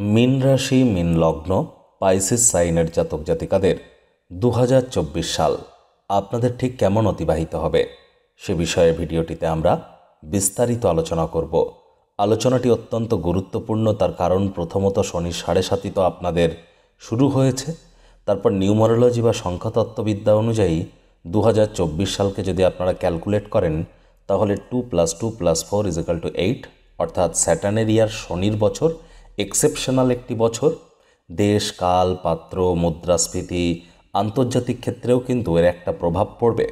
মীন রাশি মীন লগ্ন পাইসিস সাইনের জাতক জাতিকাদের 2024 সাল আপনাদের ঠিক কেমন অতিবাহিত হবে সে বিষয়ে ভিডিওটিতে আমরা বিস্তারিত আলোচনা করব। আলোচনাটি অত্যন্ত গুরুত্বপূর্ণ, তার কারণ প্রথমত শনি 7.5 তো আপনাদের শুরু হয়েছে। তারপর নিউমারোলজি বা সংখ্যাতত্ত্ববিদ্যা অনুযায়ী 2024 সালকে যদি আপনারা ক্যালকুলেট করেন তাহলে 2 + 2 + 4 = 8, অর্থাৎ স্যাটার্নের ইয়ার, শনির বছর, এক্সেপশনাল একটি বছর। দেশ, কাল, পাত্র, মুদ্রাস্ফীতি, আন্তর্জাতিক ক্ষেত্রেও কিন্তু এর একটা প্রভাব পড়বে।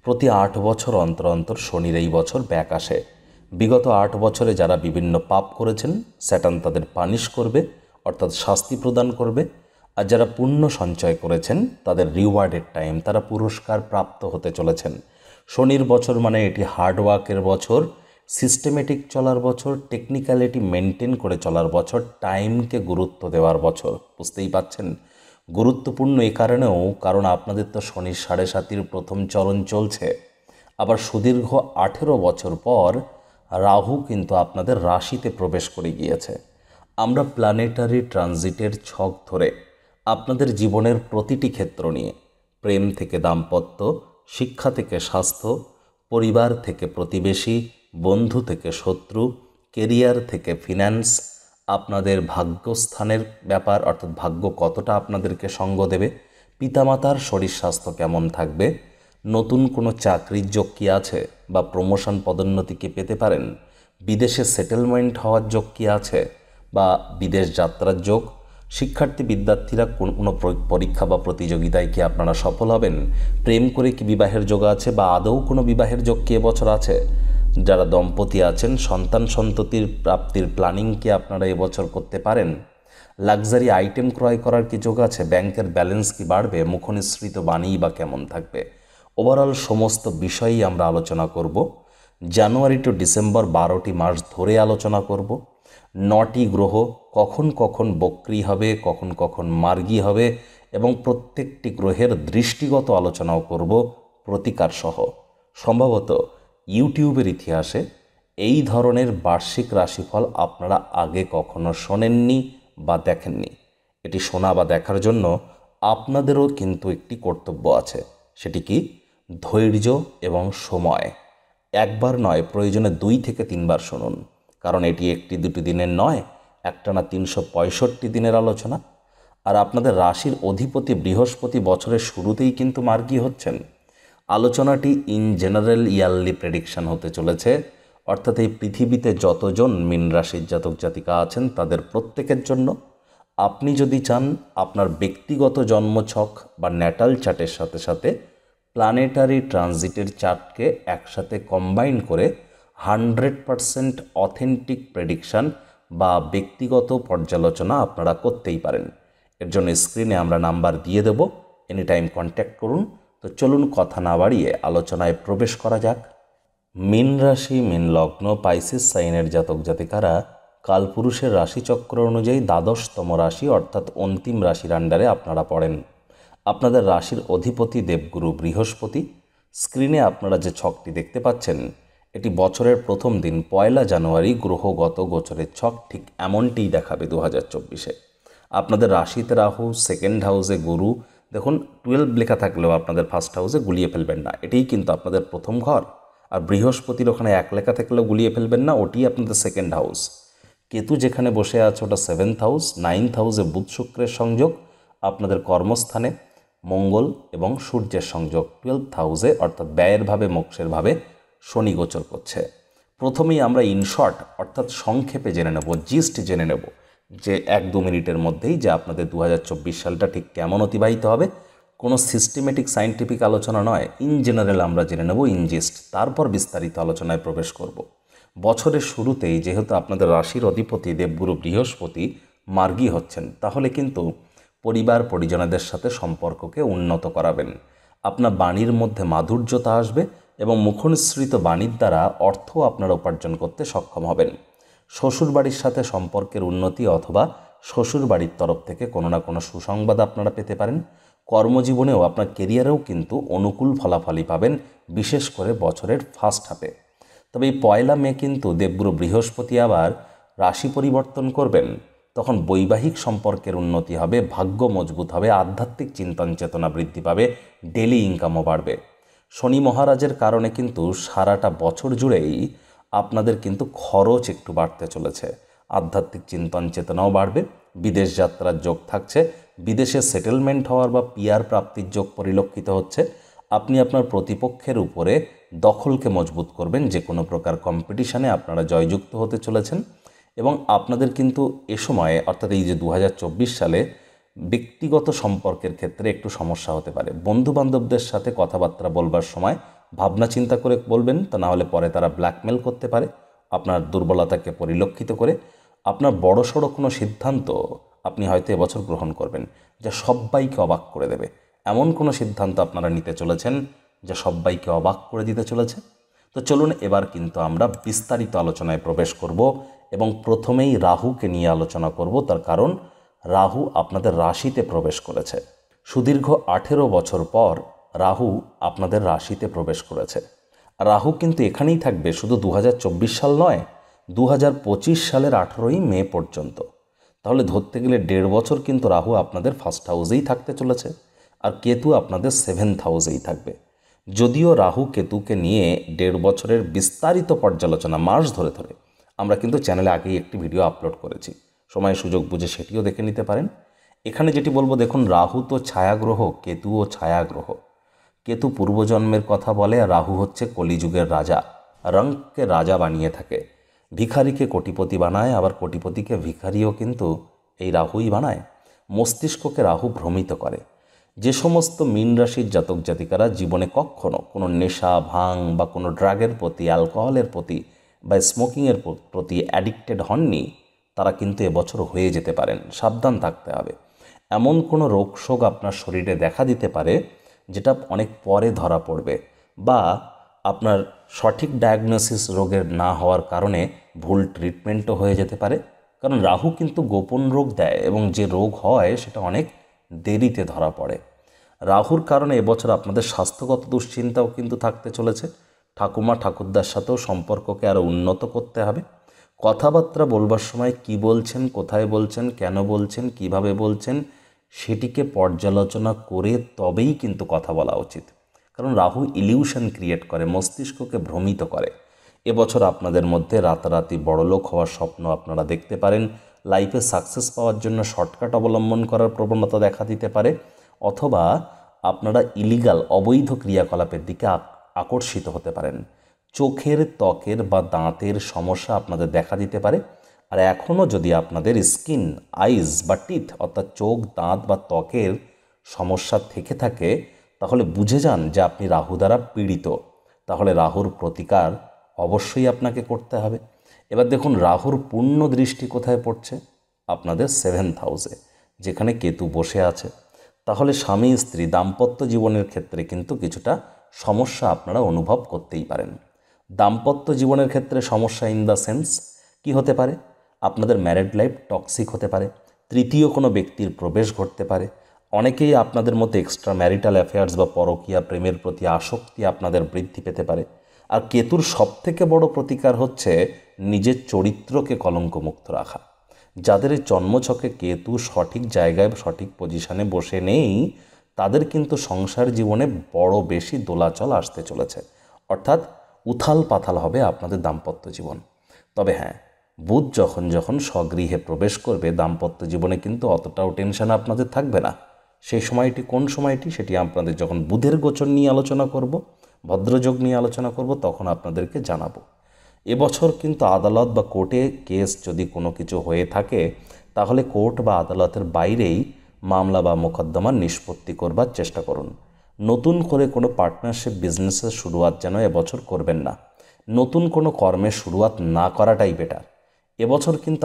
প্রতি 8 বছর অন্তর অন্তর শনির এই বছর ব্যাক আসে। বিগত 8 বছরে যারা বিভিন্ন পাপ করেছেন স্যাটার্ন তাদের পানিশ করবে, অর্থাৎ শাস্তি প্রদান করবে। আর যারা পুণ্য সঞ্চয় করেছেন তাদের রিওয়ার্ডের টাইম, তারা পুরস্কার প্রাপ্ত হতে চলেছেন। শনির বছর মানে এটি হার্ডওয়ার্কের বছর, সিস্টেমেটিক চলার বছর, টেকনিক্যালিটি মেনটেন করে চলার বছর, টাইমকে গুরুত্ব দেওয়ার বছর। বুঝতেই পাচ্ছেন গুরুত্বপূর্ণ এই কারণেও, কারণ আপনাদের তো শনির 7.5 প্রথম চরণ চলছে। আবার সুদীর্ঘ 18 বছর পর রাহু কিন্তু আপনাদের রাশিতে প্রবেশ করে গিয়েছে। আমরা প্ল্যানেটারি ট্রানজিটের ছক ধরে আপনাদের জীবনের প্রতিটি ক্ষেত্র নিয়ে, প্রেম থেকে দাম্পত্য, শিক্ষা থেকে স্বাস্থ্য, পরিবার থেকে প্রতিবেশী, বন্ধু থেকে শত্রু, কেরিয়ার থেকে ফিন্যান্স, আপনাদের ভাগ্যস্থানের ব্যাপার, অর্থাৎ ভাগ্য কতটা আপনাদেরকে সঙ্গ দেবে, পিতামাতার শরীর স্বাস্থ্য কেমন থাকবে, নতুন কোনো চাকরির যোগ কী আছে বা প্রমোশন পদোন্নতি কি পেতে পারেন, বিদেশে সেটেলমেন্ট হওয়ার যোগ কী আছে বা বিদেশ যাত্রার যোগ, শিক্ষার্থী বিদ্যার্থীরা কোনো পরীক্ষা বা প্রতিযোগিতায় কি আপনারা সফল হবেন, প্রেম করে কি বিবাহের যোগ আছে বা আদৌ কোনো বিবাহের যোগ কি এবছর আছে, যারা দম্পতি আছেন সন্তান সন্ততির প্রাপ্তির প্ল্যানিং কি আপনারা এবছর করতে পারেন, লাক্সারি আইটেম ক্রয় করার কি যোগ আছে, ব্যাংকের ব্যালেন্স কি বাড়বে, মুখনিসৃত বাণী বা কেমন থাকবে। ওভারঅল সমস্ত বিষয়ই আমরা আলোচনা করব। জানুয়ারি টু ডিসেম্বর 12টি মাস ধরে আলোচনা করব। 9টি গ্রহ কখন কখন বক্রী হবে, কখন কখন মার্গী হবে, এবং প্রত্যেকটি গ্রহের দৃষ্টিগত আলোচনাও করব প্রতিকার সহ। সম্ভবত ইউটিউবের ইতিহাসে এই ধরনের বার্ষিক রাশিফল আপনারা আগে কখনো শোনেননি বা দেখেননি। এটি শোনা বা দেখার জন্য আপনাদেরও কিন্তু একটি কর্তব্য আছে। সেটি কি? ধৈর্য এবং সময়। একবার নয়, প্রয়োজনে 2 থেকে 3 বার শুনুন, কারণ এটি 1-2 দিনের নয়, একটানা 365 দিনের আলোচনা। আর আপনাদের রাশির অধিপতি বৃহস্পতি বছরের শুরুতেই কিন্তু মার্গী হচ্ছেন। আলোচনাটি ইন জেনারেল ইয়ারলি প্রেডিকশন হতে চলেছে, অর্থাৎ এই পৃথিবীতে যতজন মীন রাশির জাতক জাতিকা আছেন তাদের প্রত্যেকের জন্য। আপনি যদি চান আপনার ব্যক্তিগত জন্মছক বা ন্যাটাল চার্টের সাথে সাথে প্ল্যানেটারি ট্রানজিটের চার্টকে একসাথে কম্বাইন করে 100% অথেন্টিক প্রেডিকশান বা ব্যক্তিগত পর্যালোচনা আপনারা করতেই পারেন। এর জন্য স্ক্রিনে আমরা নাম্বার দিয়ে দেব, এনি টাইম কন্ট্যাক্ট করুন। তো চলুন কথা না বাড়িয়ে আলোচনায় প্রবেশ করা যাক। মীন রাশি মীন লগ্ন পাইসিস সাইনের জাতক জাতিকারা কালপুরুষের রাশিচক্র অনুযায়ী 12তম রাশি, অর্থাৎ অন্তিম রাশির আন্ডারে আপনারা পড়েন। আপনাদের রাশির অধিপতি দেবগুরু বৃহস্পতি। স্ক্রিনে আপনারা যে ছকটি দেখতে পাচ্ছেন এটি বছরের প্রথম দিন 1 জানুয়ারি গ্রহগত গোচরের ছক ঠিক এমনটিই দেখাবে 2024-এ। আপনাদের রাশিতে রাহু, সেকেন্ড হাউসে গুরু। দেখুন 12 লেখা থাকলেও আপনাদের ফার্স্ট হাউসে গুলিয়ে ফেলবেন না, এটাই কিন্তু আপনাদের প্রথম ঘর। আর বৃহস্পতির ওখানে 1 লেখা থাকলেও গুলিয়ে ফেলবেন না, ওটি আপনাদের সেকেন্ড হাউস। কেতু যেখানে বসে আছে ওটা 7th হাউস। 9th হাউসে বুধ শুক্রের সংযোগ। আপনাদের কর্মস্থানে মঙ্গল এবং সূর্যের সংযোগ 12th হাউসে, অর্থাৎ ব্যয়ের ভাবে, মোক্ষের ভাবে শনি গোচর করছে। প্রথমেই আমরা ইনশর্ট অর্থাৎ সংক্ষেপে জেনে নেব, জিস্ট জেনে নেব যে 1-2 মিনিটের মধ্যেই যে আপনাদের 2024 সালটা ঠিক কেমন অতিবাহিত হবে। কোনো সিস্টেমেটিক সায়েন্টিফিক আলোচনা নয়, ইন জেনারেল আমরা জেনে নেব, ইন জিস্ট, তারপর বিস্তারিত আলোচনায় প্রবেশ করব। বছরের শুরুতেই যেহেতু আপনাদের রাশির অধিপতি দেবগুরু বৃহস্পতি মার্গী হচ্ছেন, তাহলে কিন্তু পরিবার পরিজনদের সাথে সম্পর্ককে উন্নত করাবেন। আপনার বাণীর মধ্যে মাধুর্যতা আসবে এবং মুখনিসৃত বাণীর দ্বারা অর্থ আপনারা উপার্জন করতে সক্ষম হবেন। শ্বশুরবাড়ির সাথে সম্পর্কের উন্নতি অথবা শ্বশুরবাড়ির তরফ থেকে কোনো না কোনো সুসংবাদ আপনারা পেতে পারেন। কর্মজীবনেও আপনার কেরিয়ারেও কিন্তু অনুকূল ফলাফলই পাবেন, বিশেষ করে বছরের ফার্স্ট হাফে। তবে এই 1 মে কিন্তু দেবগুরু বৃহস্পতি আবার রাশি পরিবর্তন করবেন তখন বৈবাহিক সম্পর্কের উন্নতি হবে, ভাগ্য মজবুত হবে, আধ্যাত্মিক চিন্তন চেতনা বৃদ্ধি পাবে, ডেলি ইনকামও বাড়বে। শনি মহারাজের কারণে কিন্তু সারাটা বছর জুড়েই আপনাদের কিন্তু খরচ একটু বাড়তে চলেছে। আধ্যাত্মিক চিন্তন চেতনাও বাড়বে, বিদেশ যাত্রার যোগ থাকছে, বিদেশে সেটেলমেন্ট হওয়ার বা পিআর প্রাপ্তির যোগ পরিলক্ষিত হচ্ছে। আপনি আপনার প্রতিপক্ষের উপরে দখলকে মজবুত করবেন, যে কোনো প্রকার কম্পিটিশানে আপনারা জয়যুক্ত হতে চলেছেন। এবং আপনাদের কিন্তু এ সময়ে অর্থাৎ এই যে 2024 সালে ব্যক্তিগত সম্পর্কের ক্ষেত্রে একটু সমস্যা হতে পারে। বন্ধুবান্ধবদের সাথে কথাবার্তা বলবার সময় ভাবনা চিন্তা করে বলবেন, তা না হলে পরে তারা ব্ল্যাকমেল করতে পারে আপনার দুর্বলতাকে পরিলক্ষিত করে। আপনার বড়সড় কোনো সিদ্ধান্ত আপনি হয়তো এবছর গ্রহণ করবেন যা সব্বাইকে অবাক করে দেবে। এমন কোনো সিদ্ধান্ত আপনারা নিতে চলেছেন যা সব্বাইকে অবাক করে দিতে চলেছে। তো চলুন এবার কিন্তু আমরা বিস্তারিত আলোচনায় প্রবেশ করব এবং প্রথমেই রাহুকে নিয়ে আলোচনা করব। তার কারণ রাহু আপনাদের রাশিতে প্রবেশ করেছে। সুদীর্ঘ 18 বছর পর রাহু আপনাদের রাশিতে প্রবেশ করেছে। রাহু কিন্তু এখানেই থাকবে, শুধু 2024 সাল নয়, 2025 সালের 18ই মে পর্যন্ত। তাহলে ধরতে গেলে 1.5 বছর কিন্তু রাহু আপনাদের ফার্স্ট হাউসেই থাকতে চলেছে, আর কেতু আপনাদের 7th হাউসেই থাকবে। যদিও রাহু কেতুকে নিয়ে 1.5 বছরের বিস্তারিত পর্যালোচনা মাস ধরে ধরে আমরা কিন্তু চ্যানেলে আগেই একটি ভিডিও আপলোড করেছি, সময় সুযোগ বুঝে সেটিও দেখে নিতে পারেন। এখানে যেটি বলবো, দেখুন রাহু তো ছায়াগ্রহ, কেতুও ছায়াগ্রহ। কেতু পূর্বজন্মের কথা বলে, আর রাহু হচ্ছে কলিযুগের রাজা, রঙ্ককে রাজা বানিয়ে থাকে। ভিখারিকে কোটিপতি বানায়, আবার কোটিপতিকে ভিখারিও কিন্তু এই রাহুই বানায়। মস্তিষ্ককে রাহু ভ্রমিত করে। যে সমস্ত মীন রাশির জাতক জাতিকারা জীবনে কখনো কোনো নেশা, ভাং বা কোনো ড্রাগের প্রতি, অ্যালকোহলের প্রতি বা স্মোকিংয়ের প্রতি অ্যাডিক্টেড হননি, তারা কিন্তু এবছর হয়ে যেতে পারেন। সাবধান থাকতে হবে। এমন কোনো রোগ শোক আপনার শরীরে দেখা দিতে পারে যেটা অনেক পরে ধরা পড়বে, বা আপনার সঠিক ডায়াগনোসিস রোগের না হওয়ার কারণে ভুল ট্রিটমেন্টও হয়ে যেতে পারে। কারণ রাহু কিন্তু গোপন রোগ দেয় এবং যে রোগ হয় সেটা অনেক দেরিতে ধরা পড়ে। রাহুর কারণে এবছর আপনাদের স্বাস্থ্যগত দুশ্চিন্তাও কিন্তু থাকতে চলেছে। ঠাকুমা ঠাকুরদার সাথেও সম্পর্ককে আরও উন্নত করতে হবে। কথাবার্তা বলবার সময় কি বলছেন, কোথায় বলছেন, কেন বলছেন, কিভাবে বলছেন, সেটিকে পর্যালোচনা করে তবেই কিন্তু কথা বলা উচিত। কারণ রাহু ইলিউশন ক্রিয়েট করে, মস্তিষ্ককে ভ্রমিত করে। এবছর আপনাদের মধ্যে রাতারাতি বড়লোক হওয়ার স্বপ্ন আপনারা দেখতে পারেন। লাইফে সাকসেস পাওয়ার জন্য শর্টকাট অবলম্বন করার প্রবণতা দেখা দিতে পারে, অথবা আপনারা ইলিগাল অবৈধ ক্রিয়াকলাপের দিকে আকর্ষিত হতে পারেন। চোখের, ত্বকের বা দাঁতের সমস্যা আপনাদের দেখা দিতে পারে। আর এখনও যদি আপনাদের স্কিন, আইজ বা টিথ অর্থাৎ চোখ, দাঁত বা ত্বকের সমস্যা থেকে থাকে, তাহলে বুঝে যান যে আপনি রাহু দ্বারা পীড়িত। তাহলে রাহুর প্রতিকার অবশ্যই আপনাকে করতে হবে। এবার দেখুন রাহুর পূর্ণ দৃষ্টি কোথায় পড়ছে? আপনাদের 7th হাউসে, যেখানে কেতু বসে আছে। তাহলে স্বামী স্ত্রী দাম্পত্য জীবনের ক্ষেত্রে কিন্তু কিছুটা সমস্যা আপনারা অনুভব করতেই পারেন। দাম্পত্য জীবনের ক্ষেত্রে সমস্যা ইন দ্য সেন্স কি হতে পারে? আপনাদের ম্যারিড লাইফ টক্সিক হতে পারে, তৃতীয় কোনো ব্যক্তির প্রবেশ ঘটতে পারে। অনেকেই আপনাদের মধ্যে এক্সট্রা ম্যারিটাল অ্যাফেয়ার্স বা পরকীয়া প্রেমের প্রতি আসক্তি আপনাদের বৃদ্ধি পেতে পারে। আর কেতুর সবথেকে বড় প্রতিকার হচ্ছে নিজের চরিত্রকে কলঙ্কমুক্ত রাখা। যাদের জন্মছকে কেতু সঠিক জায়গায় সঠিক পজিশনে বসে নেই, তাদের কিন্তু সংসার জীবনে বড় বেশি দোলাচল আসতে চলেছে, অর্থাৎ উথাল পাথাল হবে আপনাদের দাম্পত্য জীবন। তবে হ্যাঁ, বুধ যখন যখন স্বগৃহে প্রবেশ করবে, দাম্পত্য জীবনে কিন্তু অতটাও টেনশন আপনাদের থাকবে না। সেই সময়টি কোন সময়টি, সেটি আপনাদের যখন বুধের গোচর নিয়ে আলোচনা করব, ভদ্রযোগ নিয়ে আলোচনা করব, তখন আপনাদেরকে জানাবো। এবছর কিন্তু আদালত বা কোর্টে কেস যদি কোনো কিছু হয়ে থাকে, তাহলে কোর্ট বা আদালতের বাইরেই মামলা বা মোকদ্দমা নিষ্পত্তি করবার চেষ্টা করুন। নতুন করে কোনো পার্টনারশিপ বিজনেসের শুরুয়াত যেন এবছর করবেন না। নতুন কোনো কর্মের শুরুয়াত না করাটাই বেটার। এবছর কিন্তু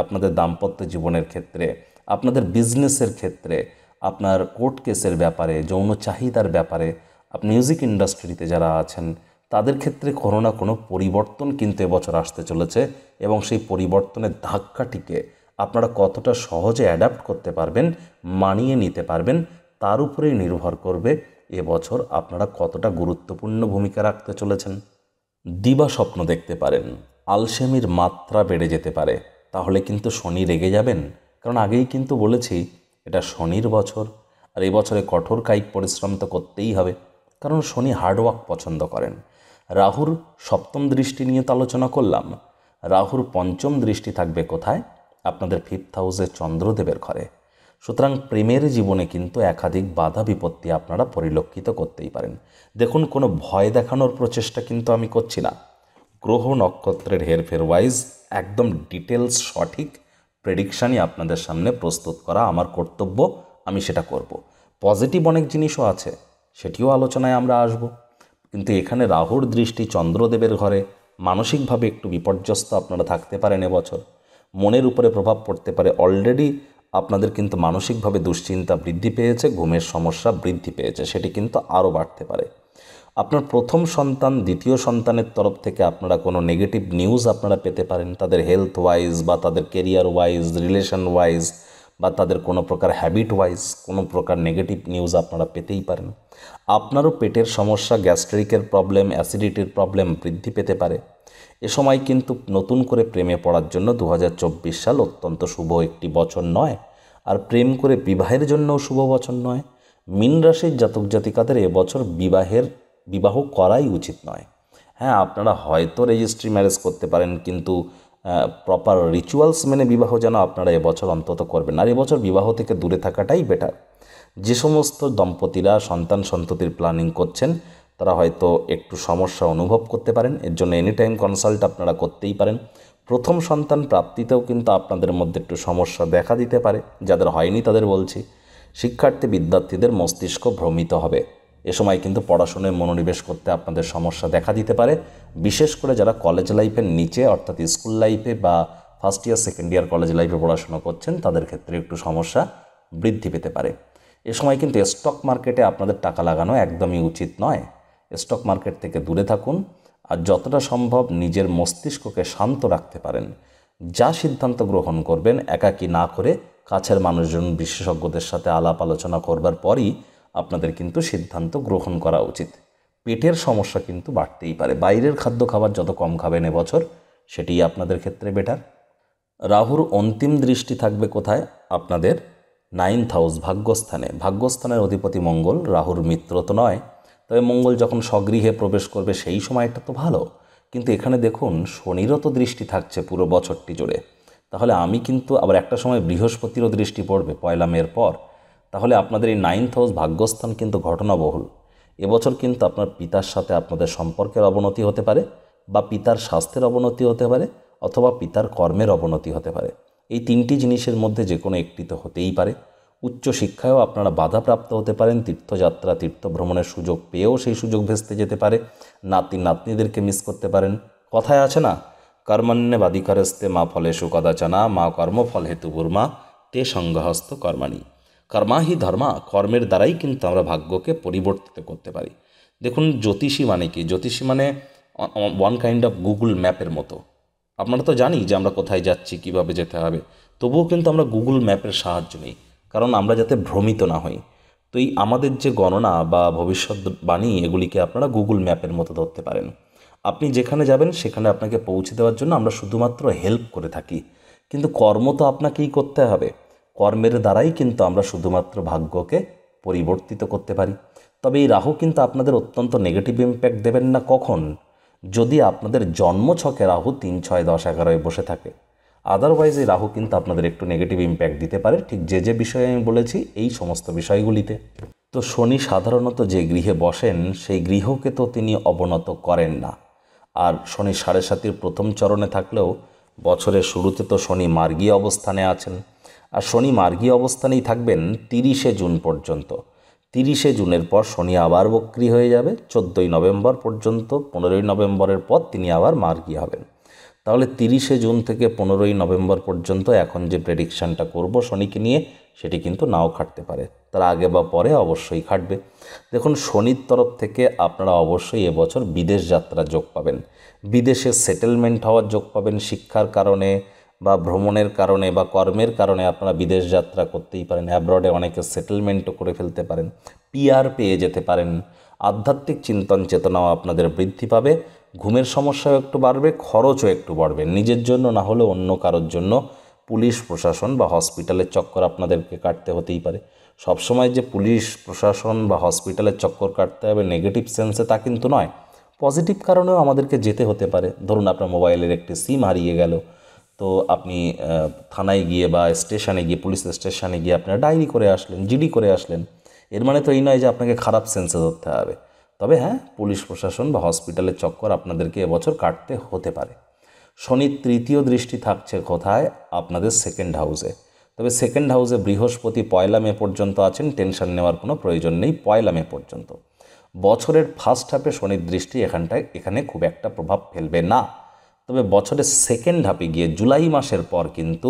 আপনাদের দাম্পত্য জীবনের ক্ষেত্রে, আপনাদের বিজনেসের ক্ষেত্রে, আপনার কোর্ট কেসের ব্যাপারে, যৌন চাহিদার ব্যাপারে, আপনি মিউজিক ইন্ডাস্ট্রিতে যারা আছেন তাদের ক্ষেত্রে কোনো না কোনো পরিবর্তন কিন্তু এবছর আসতে চলেছে, এবং সেই পরিবর্তনের ধাক্কাটিকে আপনারা কতটা সহজে অ্যাডাপ্ট করতে পারবেন, মানিয়ে নিতে পারবেন, তার উপরেই নির্ভর করবে এবছর আপনারা কতটা গুরুত্বপূর্ণ ভূমিকা রাখতে চলেছেন। দিবা স্বপ্ন দেখতে পারেন, আলসেমির মাত্রা বেড়ে যেতে পারে, তাহলে কিন্তু শনি রেগে যাবেন। কারণ আগেই কিন্তু বলেছি এটা শনির বছর, আর এই বছরে কঠোর কায়িক পরিশ্রম তো করতেই হবে, কারণ শনি হার্ডওয়ার্ক পছন্দ করেন। রাহুর সপ্তম দৃষ্টি নিয়ে তো আলোচনা করলাম। রাহুর পঞ্চম দৃষ্টি থাকবে কোথায়? আপনাদের 5th হাউসে চন্দ্রদেবের ঘরে। সুতরাং প্রেমের জীবনে কিন্তু একাধিক বাধা বিপত্তি আপনারা পরিলক্ষিত করতেই পারেন। দেখুন, কোনো ভয় দেখানোর প্রচেষ্টা কিন্তু আমি করছি না। গ্রহ নক্ষত্রের হেরফের ওয়াইজ একদম ডিটেলস সঠিক প্রেডিকশানই আপনাদের সামনে প্রস্তুত করা আমার কর্তব্য, আমি সেটা করব। পজিটিভ অনেক জিনিসও আছে, সেটিও আলোচনায় আমরা আসব। কিন্তু এখানে রাহুর দৃষ্টি চন্দ্রদেবের ঘরে, মানসিকভাবে একটু বিপর্যস্ত আপনারা থাকতে পারেন এবছর। মনের উপরে প্রভাব পড়তে পারে। অলরেডি আপনাদের কিন্তু মানসিকভাবে দুশ্চিন্তা বৃদ্ধি পেয়েছে, ঘুমের সমস্যা বৃদ্ধি পেয়েছে, সেটি কিন্তু আরও বাড়তে পারে। আপনার প্রথম সন্তান, দ্বিতীয় সন্তানের তরফ থেকে আপনারা কোনো নেগেটিভ নিউজ আপনারা পেতে পারেন, তাদের হেলথ ওয়াইজ বা তাদের কেরিয়ার ওয়াইজ, রিলেশন ওয়াইজ বা তাদের কোনো প্রকার হ্যাবিট ওয়াইজ কোনো প্রকার নেগেটিভ নিউজ আপনারা পেতেই পারেন। আপনারও পেটের সমস্যা, গ্যাস্ট্রিকের প্রবলেম, অ্যাসিডিটির প্রবলেম বৃদ্ধি পেতে পারে। এ সময় কিন্তু নতুন করে প্রেমে পড়ার জন্য 2024 সাল অত্যন্ত শুভ একটি বছর নয়, আর প্রেম করে বিবাহের জন্যও শুভ বছর নয়। মীন রাশির জাতক জাতিকাদের এবছর বিবাহ করাই উচিত নয়। হ্যাঁ, আপনারা হয়তো রেজিস্ট্রি ম্যারেজ করতে পারেন, কিন্তু প্রপার রিচুয়ালস মেনে বিবাহ যেন আপনারা এবছর অন্তত করবেন। আর এবছর বিবাহ থেকে দূরে থাকাটাই বেটার। যে সমস্ত দম্পতিরা সন্তান সন্ততির প্ল্যানিং করছেন তারা হয়তো একটু সমস্যা অনুভব করতে পারেন, এর জন্য এনি টাইম কনসাল্ট আপনারা করতেই পারেন। প্রথম সন্তান প্রাপ্তিতেও কিন্তু আপনাদের মধ্যে একটু সমস্যা দেখা দিতে পারে, যাদের হয়নি তাদের বলছি। শিক্ষার্থী বিদ্যার্থীদের মস্তিষ্ক ভ্রমিত হবে। এ সময় কিন্তু পড়াশোনায় মনোনিবেশ করতে আপনাদের সমস্যা দেখা দিতে পারে। বিশেষ করে যারা কলেজ লাইফের নিচে অর্থাৎ স্কুল লাইফে বা first year second year college লাইফে পড়াশোনা করছেন তাদের ক্ষেত্রে একটু সমস্যা বৃদ্ধি পেতে পারে। এ সময় কিন্তু স্টক মার্কেটে আপনাদের টাকা লাগানো একদমই উচিত নয়। স্টক মার্কেট থেকে দূরে থাকুন, আর যতটা সম্ভব নিজের মস্তিষ্ককে শান্ত রাখতে পারেন। যা সিদ্ধান্ত গ্রহণ করবেন একাকী না করে কাছের মানুষজন, বিশেষজ্ঞদের সাথে আলাপ আলোচনা করবার পরই আপনাদের কিন্তু সিদ্ধান্ত গ্রহণ করা উচিত। পেটের সমস্যা কিন্তু বাড়তেই পারে। বাইরের খাদ্য খাবার যত কম খাবেন এবছর সেটিই আপনাদের ক্ষেত্রে বেটার। রাহুর অন্তিম দৃষ্টি থাকবে কোথায়? আপনাদের 9th হাউস, ভাগ্যস্থানে। ভাগ্যস্থানের অধিপতি মঙ্গল, রাহুর মিত্র তো নয়, তবে মঙ্গল যখন স্বগৃহে প্রবেশ করবে সেই সময়টা তো ভালো। কিন্তু এখানে দেখুন শনিরও তো দৃষ্টি থাকছে পুরো বছরটি জুড়ে। তাহলে আমি কিন্তু আবার একটা সময় বৃহস্পতিরও দৃষ্টি পড়বে 1 মের পর। তাহলে আপনাদের এই 9th হাউস ভাগ্যস্থান কিন্তু ঘটনাবহুল। এবছর কিন্তু আপনার পিতার সাথে আপনাদের সম্পর্কের অবনতি হতে পারে, বা পিতার স্বাস্থ্যের অবনতি হতে পারে, অথবা পিতার কর্মের অবনতি হতে পারে। এই 3টি জিনিসের মধ্যে যে কোনো একটি তো হতেই পারে। উচ্চশিক্ষায়ও আপনারা বাধাপ্রাপ্ত হতে পারেন। তীর্থযাত্রা, তীর্থভ্রমণের সুযোগ পেয়েও সেই সুযোগ ভেস্তে যেতে পারে। নাতি নাতনিদেরকে মিস করতে পারেন। কথায় আছে না, কর্মণ্যে বাধিকারস্তে মা ফলেষু কদাচনা, মা কর্মফল হেতু গুর্মা তে সংঘহস্ত কর্মাণি। কর্মাহি ধর্মা, কর্মের দ্বারাই কিন্তু আমরা ভাগ্যকে পরিবর্তিত করতে পারি। দেখুন, জ্যোতিষী মানে কি? জ্যোতিষী মানে ওয়ান কাইন্ড অফ গুগল ম্যাপের মতো। আপনারা তো জানি যে আমরা কোথায় যাচ্ছি, কিভাবে যেতে হবে, তবুও কিন্তু আমরা গুগল ম্যাপের সাহায্য নিই, কারণ আমরা যাতে ভ্রমিত না হই। তো এই আমাদের যে গণনা বা ভবিষ্যৎবাণী, এগুলিকে আপনারা গুগল ম্যাপের মতো ধরতে পারেন। আপনি যেখানে যাবেন সেখানে আপনাকে পৌঁছে দেওয়ার জন্য আমরা শুধুমাত্র হেল্প করে থাকি, কিন্তু কর্ম তো আপনাকেই করতে হবে। কর্মের দ্বারাই কিন্তু আমরা শুধুমাত্র ভাগ্যকে পরিবর্তিত করতে পারি। তবে এই রাহু কিন্তু আপনাদের অত্যন্ত নেগেটিভ ইম্প্যাক্ট দেবেন না কখন? যদি আপনাদের জন্মছকে রাহু 3, 6, 10, 11 বসে থাকে। আদারওয়াইজ এই রাহু কিন্তু আপনাদের একটু নেগেটিভ ইম্প্যাক্ট দিতে পারে, ঠিক যে বিষয়ে আমি বলেছি এই সমস্ত বিষয়গুলিতে। তো শনি সাধারণত যে গৃহে বসেন সেই গৃহকে তো তিনি অবনত করেন না। আর শনি 7.5 প্রথম চরণে থাকলেও বছরের শুরুতে তো শনি মার্গী অবস্থানে আছেন, আর শনি মার্গী অবস্থানেই থাকবেন 30শে জুন পর্যন্ত। 30শে জুনের পর শনি আবার বক্রী হয়ে যাবে 14ই নভেম্বর পর্যন্ত। 15ই নভেম্বরের পর তিনি আবার মার্গী হবেন। তাহলে 30শে জুন থেকে 15ই নভেম্বর পর্যন্ত এখন যে প্রেডিকশানটা করব শনিকে নিয়ে, সেটি কিন্তু নাও খাটতে পারে, তার আগে বা পরে অবশ্যই খাটবে। দেখুন, শনির তরফ থেকে আপনারা অবশ্যই এবছর বিদেশ যাত্রার যোগ পাবেন, বিদেশে সেটেলমেন্ট হওয়ার যোগ পাবেন। শিক্ষার কারণে বা ভ্রমণের কারণে বা কর্মের কারণে আপনারা বিদেশ যাত্রা করতেই পারেন। অ্যাব্রডে অনেকে সেটেলমেন্টও করে ফেলতে পারেন, পিআর পেয়ে যেতে পারেন। আধ্যাত্মিক চিন্তন চেতনাও আপনাদের বৃদ্ধি পাবে। ঘুমের সমস্যাও একটু বাড়বে, খরচও একটু বাড়বে, নিজের জন্য না হলে অন্য কারোর জন্য পুলিশ প্রশাসন বা হসপিটালের চক্কর আপনাদেরকে কাটতে হতেই পারে। সবসময় যে পুলিশ প্রশাসন বা হসপিটালের চক্কর কাটতে হবে নেগেটিভ সেন্সে তা কিন্তু নয়, পজিটিভ কারণেও আমাদেরকে যেতে হতে পারে। ধরুন আপনার মোবাইলের একটি সিম হারিয়ে গেল, তো আপনি থানায় গিয়ে বা স্টেশনে গিয়ে, পুলিশ স্টেশনে গিয়ে আপনারা ডায়েরি করে আসলেন, জিডি করে আসলেন। এর মানে তো এই নয় যে আপনাকে খারাপ সেন্সে ধরতে হবে। তবে হ্যাঁ, পুলিশ প্রশাসন বা হসপিটালের চক্কর আপনাদেরকে এবছর কাটতে হতে পারে। শনির তৃতীয় দৃষ্টি থাকছে কোথায়? আপনাদের সেকেন্ড হাউসে। তবে সেকেন্ড হাউসে বৃহস্পতি 1 মে পর্যন্ত আছেন, টেনশন নেওয়ার কোনো প্রয়োজন নেই 1 মে পর্যন্ত। বছরের ফার্স্ট হাফে শনির দৃষ্টি এখানে খুব একটা প্রভাব ফেলবে না। তবে বছরের সেকেন্ড হাফে গিয়ে জুলাই মাসের পর কিন্তু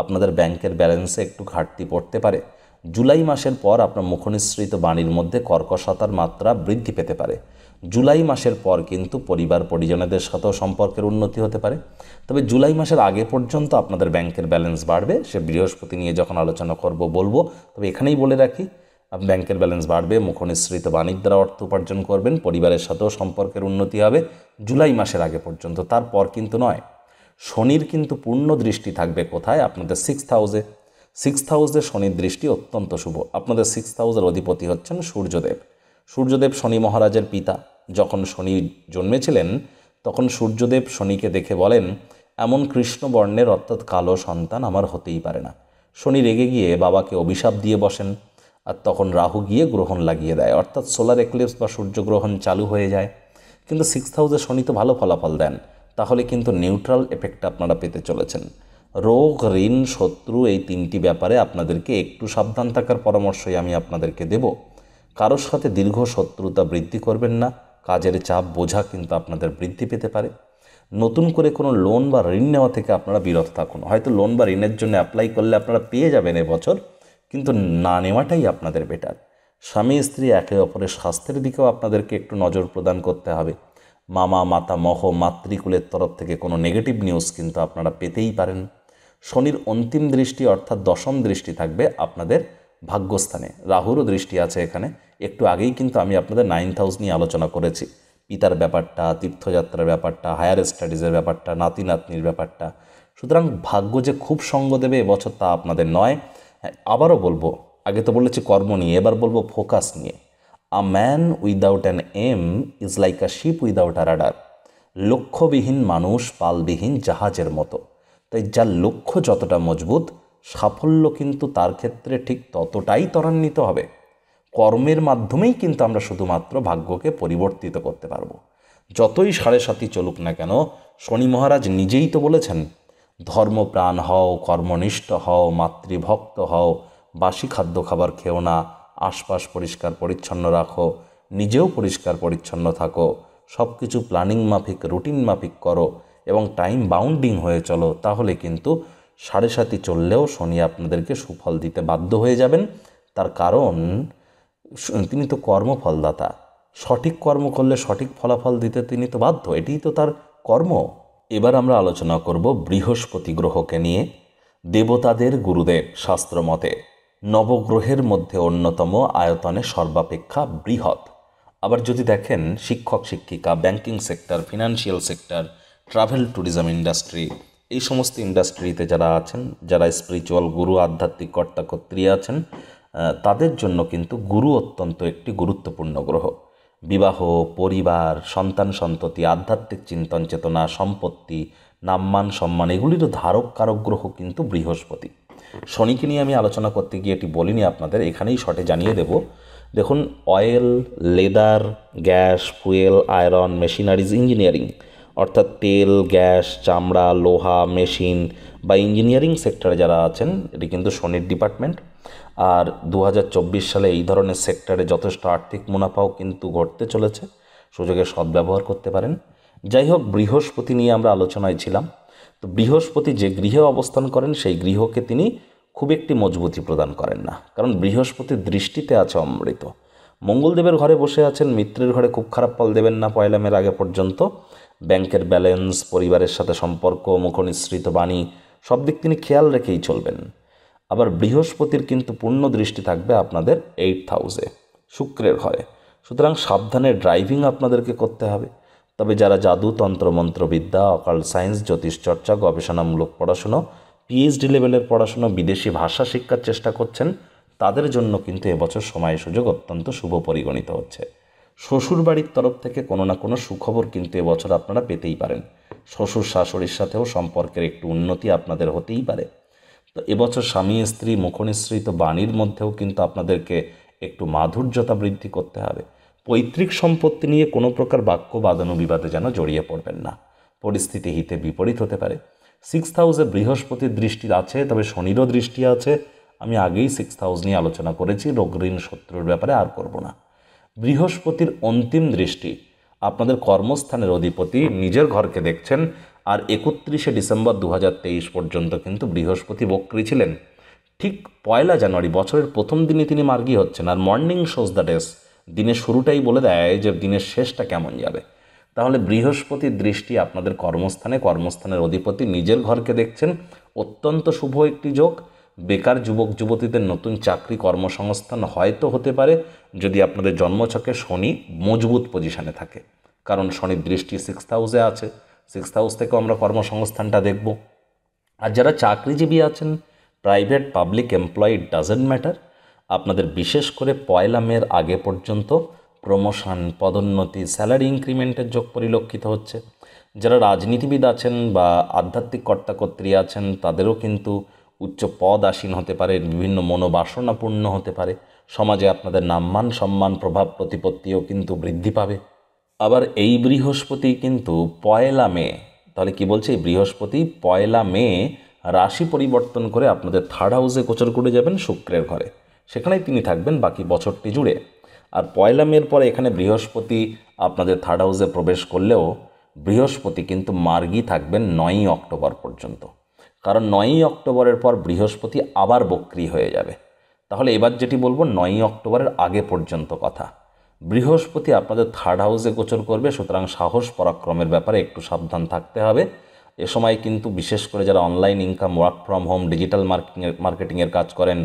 আপনাদের ব্যাংকের ব্যালেন্সে একটু ঘাটতি পড়তে পারে। জুলাই মাসের পর আপনার মুখনিসৃত বাণীর মধ্যে কর্কশতার মাত্রা বৃদ্ধি পেতে পারে। জুলাই মাসের পর কিন্তু পরিবার পরিজনদের সাথেও সম্পর্কের উন্নতি হতে পারে। তবে জুলাই মাসের আগে পর্যন্ত আপনাদের ব্যাংকের ব্যালেন্স বাড়বে, সে বৃহস্পতি নিয়ে যখন আলোচনা করব বলবো। তবে এখানেই বলে রাখি, ব্যাংকের ব্যালেন্স বাড়বে, মুখনিসৃত বাণীর দ্বারা অর্থ উপার্জন করবেন, পরিবারের সাথেও সম্পর্কের উন্নতি হবে জুলাই মাসের আগে পর্যন্ত, তারপর কিন্তু নয়। শনির কিন্তু পূর্ণ দৃষ্টি থাকবে কোথায়? আপনাদের 6th হাউসে। 6th হাউসে শনির দৃষ্টি অত্যন্ত শুভ। আপনাদের 6th হাউসের অধিপতি হচ্ছেন সূর্যদেব। সূর্যদেব শনি মহারাজের পিতা। যখন শনি জন্মেছিলেন তখন সূর্যদেব শনিকে দেখে বলেন, এমন কৃষ্ণবর্ণের অর্থাৎ কালো সন্তান আমার হতেই পারে না। শনি রেগে গিয়ে বাবাকে অভিশাপ দিয়ে বসেন, আর তখন রাহু গিয়ে গ্রহণ লাগিয়ে দেয়, অর্থাৎ সোলার এক্লিপস বা সূর্যগ্রহণ চালু হয়ে যায়। কিন্তু 6th হাউসে শনি তো ভালো ফলাফল দেন, তাহলে কিন্তু নিউট্রাল এফেক্ট আপনারা পেতে চলেছেন। রোগ, ঋণ, শত্রু, এই 3টি ব্যাপারে আপনাদেরকে একটু সাবধান থাকার পরামর্শই আমি আপনাদেরকে দেব। কারোর সাথে দীর্ঘ শত্রুতা বৃদ্ধি করবেন না, কাজের চাপ বোঝা কিন্তু আপনাদের বৃদ্ধি পেতে পারে। নতুন করে কোনো লোন বা ঋণ নেওয়া থেকে আপনারা বিরত থাকুন। হয়তো লোন বা ঋণের জন্য অ্যাপ্লাই করলে আপনারা পেয়ে যাবেন এবছর, কিন্তু না নেওয়াটাই আপনাদের বেটার। স্বামী স্ত্রী একে অপরের স্বাস্থ্যের দিকেও আপনাদেরকে একটু নজর প্রদান করতে হবে। মামা মাতামহ মাতৃকুলের তরফ থেকে কোনো নেগেটিভ নিউজ কিন্তু আপনারা পেতেই পারেন। শনির অন্তিম দৃষ্টি অর্থাৎ 10ম দৃষ্টি থাকবে আপনাদের ভাগ্যস্থানে। রাহুরও দৃষ্টি আছে এখানে। একটু আগেই কিন্তু আমি আপনাদের 9th হাউস নিয়ে আলোচনা করেছি, পিতার ব্যাপারটা, তীর্থযাত্রার ব্যাপারটা, হায়ার স্টাডিজের ব্যাপারটা, নাতি নাতনির ব্যাপারটা। সুতরাং ভাগ্য যে খুব সঙ্গ দেবে এবছর তা আপনাদের নয়। আবারও বলবো, আগে তো বলেছি কর্ম নিয়ে, এবার বলবো ফোকাস নিয়ে। A man without an aim is like a ship without a rudder. লক্ষ্যবিহীন মানুষ পালবিহীন জাহাজের মতো। তাই যার লক্ষ্য যতটা মজবুত, সাফল্য কিন্তু তার ক্ষেত্রে ঠিক ততটাই ত্বরান্বিত হবে। কর্মের মাধ্যমেই কিন্তু আমরা শুধুমাত্র ভাগ্যকে পরিবর্তিত করতে পারবো। যতই 7.5 চলুক না কেন, শনি মহারাজ নিজেই তো বলেছেন, ধর্মপ্রাণ হও, কর্মনিষ্ঠ হও, মাতৃভক্ত হও, বাসি খাদ্য খাবার খেও না, আশপাশ পরিষ্কার পরিচ্ছন্ন রাখো, নিজেও পরিষ্কার পরিচ্ছন্ন থাকো, সব কিছু প্ল্যানিং মাফিক, রুটিন মাফিক করো এবং টাইম বাউন্ডিং হয়ে চলো। তাহলে কিন্তু 7.5 চললেও শনি আপনাদেরকে সুফল দিতে বাধ্য হয়ে যাবেন। তার কারণ তিনি তো কর্মফলদাতা। সঠিক কর্ম করলে সঠিক ফলাফল দিতে তিনি তো বাধ্য, এটিই তো তার কর্ম। এবার আমরা আলোচনা করব বৃহস্পতি গ্রহকে নিয়ে। দেবতাদের গুরুদেব শাস্ত্রমতে, নবগ্রহের মধ্যে অন্যতম, আয়তনে সর্বাপেক্ষা বৃহৎ। আবার যদি দেখেন শিক্ষক শিক্ষিকা, banking sector, financial sector, travel tourism industry, এই সমস্ত ইন্ডাস্ট্রিতে যারা আছেন, যারা স্পিরিচুয়াল গুরু, আধ্যাত্মিক কর্তা কর্ত্রী আছেন, তাদের জন্য কিন্তু গুরু অত্যন্ত একটি গুরুত্বপূর্ণ গ্রহ। বিবাহ, পরিবার, সন্তান সন্ততি, আধ্যাত্মিক চিন্তন চেতনা, সম্পত্তি, নাম্মান সম্মান, এগুলিরও ধারক কারক গ্রহ কিন্তু বৃহস্পতি। শনিকে নিয়ে আমি আলোচনা করতে গিয়ে এটি বলিনি আপনাদের, এখানেই শর্টে জানিয়ে দেব। দেখুন, oil, leather, gas, fuel, iron, machineries, engineering, অর্থাৎ তেল, গ্যাস, চামড়া, লোহা, মেশিন বা ইঞ্জিনিয়ারিং সেক্টরে যারা আছেন, এটি কিন্তু শনির ডিপার্টমেন্ট। আর 2024 সালে এই ধরনের সেক্টরে যথেষ্ট আর্থিক মুনাফাও কিন্তু ঘটতে চলেছে, সুযোগের সদ্ব্যবহার করতে পারেন। যাই হোক, বৃহস্পতি নিয়ে আমরা আলোচনায় ছিলাম। তো বৃহস্পতি যে গৃহে অবস্থান করেন সেই গৃহকে তিনি খুব একটি মজবুতি প্রদান করেন না, কারণ বৃহস্পতির দৃষ্টিতে আছে অমৃত। মঙ্গলদেবের ঘরে বসে আছেন, মিত্রের ঘরে খুব খারাপ ফল দেবেন না 1 মের আগে পর্যন্ত। ব্যাংকের ব্যালেন্স, পরিবারের সাথে সম্পর্ক, মুখনিসৃত বাণী, সব দিক তিনি খেয়াল রেখেই চলবেন। আবার বৃহস্পতির কিন্তু পূর্ণ দৃষ্টি থাকবে আপনাদের 8th হাউসে, শুক্রের ঘরে। সুতরাং সাবধানে ড্রাইভিং আপনাদেরকে করতে হবে। তবে যারা জাদু, তন্ত্র, মন্ত্রবিদ্যা, অকাল্ট সায়েন্স, জ্যোতিষচর্চা, গবেষণামূলক পড়াশুনো, পিএইচডি লেভেলের পড়াশুনো, বিদেশি ভাষা শিক্ষার চেষ্টা করছেন, তাদের জন্য কিন্তু এবছর সময় সুযোগ অত্যন্ত শুভ পরিগণিত হচ্ছে। শ্বশুরবাড়ির তরফ থেকে কোনো না কোনো সুখবর কিন্তু এবছর আপনারা পেতেই পারেন। শ্বশুর শাশুড়ির সাথেও সম্পর্কের একটু উন্নতি আপনাদের হতেই পারে। তো এবছর স্বামী স্ত্রী মুখনিসৃত বাণীর মধ্যেও কিন্তু আপনাদেরকে একটু মাধুর্যতা বৃদ্ধি করতে হবে। পৈতৃক সম্পত্তি নিয়ে কোনো প্রকার বাক্য বাদানুবিবাদে যেন জড়িয়ে পড়বেন না, পরিস্থিতি হিতে বিপরীত হতে পারে। 6th হাউসে বৃহস্পতির দৃষ্টি আছে, তবে শনিরও দৃষ্টি আছে। আমি আগেই 6th হাউস নিয়ে আলোচনা করেছি, রোগ ঋণ শত্রুর ব্যাপারে আর করব না। বৃহস্পতির অন্তিম দৃষ্টি আপনাদের কর্মস্থানের অধিপতি নিজের ঘরকে দেখছেন, আর 31শে ডিসেম্বর 2023 পর্যন্ত কিন্তু বৃহস্পতি বক্রী ছিলেন। ঠিক 1 জানুয়ারি বছরের প্রথম দিনে তিনি মার্গী হচ্ছেন, আর মর্নিং শোজ দ্য ডেস, দিনের শুরুটাই বলে দেয় যে দিনের শেষটা কেমন যাবে। তাহলে বৃহস্পতির দৃষ্টি আপনাদের কর্মস্থানের অধিপতি নিজের ঘরকে দেখছেন, অত্যন্ত শুভ একটি যোগ। বেকার যুবক যুবতীদের নতুন চাকরি কর্মসংস্থান হয়তো হতে পারে, যদি আপনাদের জন্মছকে শনি মজবুত পজিশনে থাকে, কারণ শনির দৃষ্টি 6th হাউসে আছে। 6th হাউস থেকে আমরা কর্মসংস্থানটা দেখব। আর যারা চাকরিজীবী আছেন, private public employee, doesn't matter, আপনাদের বিশেষ করে 1 মের আগে পর্যন্ত প্রমোশন, পদোন্নতি, স্যালারি ইনক্রিমেন্টের যোগ পরিলক্ষিত হচ্ছে। যারা রাজনীতিবিদ আছেন বা আধ্যাত্মিক কর্তাকর্ত্রী আছেন, তাদেরও কিন্তু উচ্চ পদ আসীন হতে পারে, বিভিন্ন মনোবাসনা পূর্ণ হতে পারে। সমাজে আপনাদের নামমান, সম্মান, প্রভাব, প্রতিপত্তিও কিন্তু বৃদ্ধি পাবে। আবার এই বৃহস্পতি কিন্তু 1 মে, তাহলে কি বলছে, এই বৃহস্পতি 1 মে রাশি পরিবর্তন করে আপনাদের 3rd হাউসে গোচর করে যাবেন শুক্রের ঘরে, সেখানেই তিনি থাকবেন বাকি বছরটি জুড়ে। আর 1 মের পরে এখানে বৃহস্পতি আপনাদের 3rd হাউসে প্রবেশ করলেও বৃহস্পতি কিন্তু মার্গী থাকবেন 9ই অক্টোবর পর্যন্ত, কারণ 9ই অক্টোবরের পর বৃহস্পতি আবার বক্রী হয়ে যাবে। তাহলে এবার যেটি বলবো 9ই অক্টোবরের আগে পর্যন্ত কথা। বৃহস্পতি আপনাদের 3rd হাউসে গোচর করবে, সুতরাং সাহস পরাক্রমের ব্যাপারে একটু সাবধান থাকতে হবে। এ সময় কিন্তু বিশেষ করে যারা online income, work from home, digital মার্কেটিংয়ের কাজ করেন,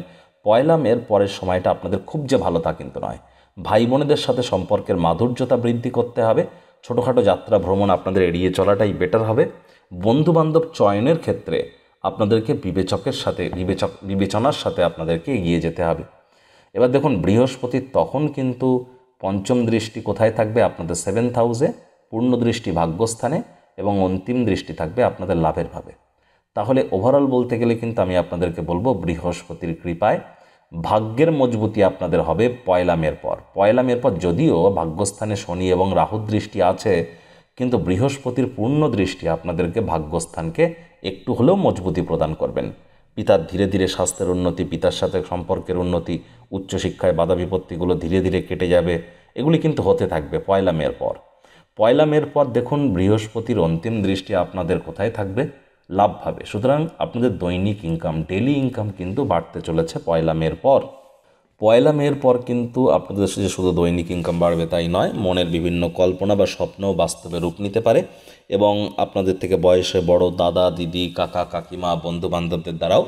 1 মের পরের সময়টা আপনাদের খুব যে ভালো তা কিন্তু নয়। ভাই বোনেদের সাথে সম্পর্কের মাধুর্যতা বৃদ্ধি করতে হবে। ছোটোখাটো যাত্রা ভ্রমণ আপনাদের এড়িয়ে চলাটাই বেটার হবে। বন্ধুবান্ধব চয়নের ক্ষেত্রে আপনাদেরকে বিবেচনার সাথে আপনাদেরকে এগিয়ে যেতে হবে। এবার দেখুন, বৃহস্পতির তখন কিন্তু পঞ্চম দৃষ্টি কোথায় থাকবে, আপনাদের 7th হাউসে, পূর্ণ দৃষ্টি ভাগ্যস্থানে, এবং অন্তিম দৃষ্টি থাকবে আপনাদের লাভের ভাবে। তাহলে ওভারঅল বলতে গেলে কিন্তু আমি আপনাদেরকে বলবো, বৃহস্পতির কৃপায় ভাগ্যের মজবুতি আপনাদের হবে 1 মের পর। 1 মের পর যদিও ভাগ্যস্থানে শনি এবং রাহুর দৃষ্টি আছে, কিন্তু বৃহস্পতির পূর্ণ দৃষ্টি আপনাদেরকে ভাগ্যস্থানকে একটু হলেও মজবুতি প্রদান করবেন। পিতার ধীরে ধীরে স্বাস্থ্যের উন্নতি, পিতার সাথে সম্পর্কের উন্নতি, উচ্চশিক্ষায় বাধা বিপত্তিগুলো ধীরে ধীরে কেটে যাবে, এগুলি কিন্তু হতে থাকবে 1 মের পর। 1 মের পর দেখুন, বৃহস্পতির অন্তিম দৃষ্টি আপনাদের কোথায় থাকবে, লাভভাবে। সুতরাং আপনাদের দৈনিক ইনকাম, ডেলি ইনকাম কিন্তু বাড়তে চলেছে 1 মের পর। 1 মের পর কিন্তু আপনাদের যে শুধু দৈনিক ইনকাম বাড়বে তাই নয়, মনের বিভিন্ন কল্পনা বা স্বপ্নও বাস্তবে রূপ নিতে পারে, এবং আপনাদের থেকে বয়সে বড় দাদা, দিদি, কাকা, কাকিমা, বন্ধুবান্ধবদের দ্বারাও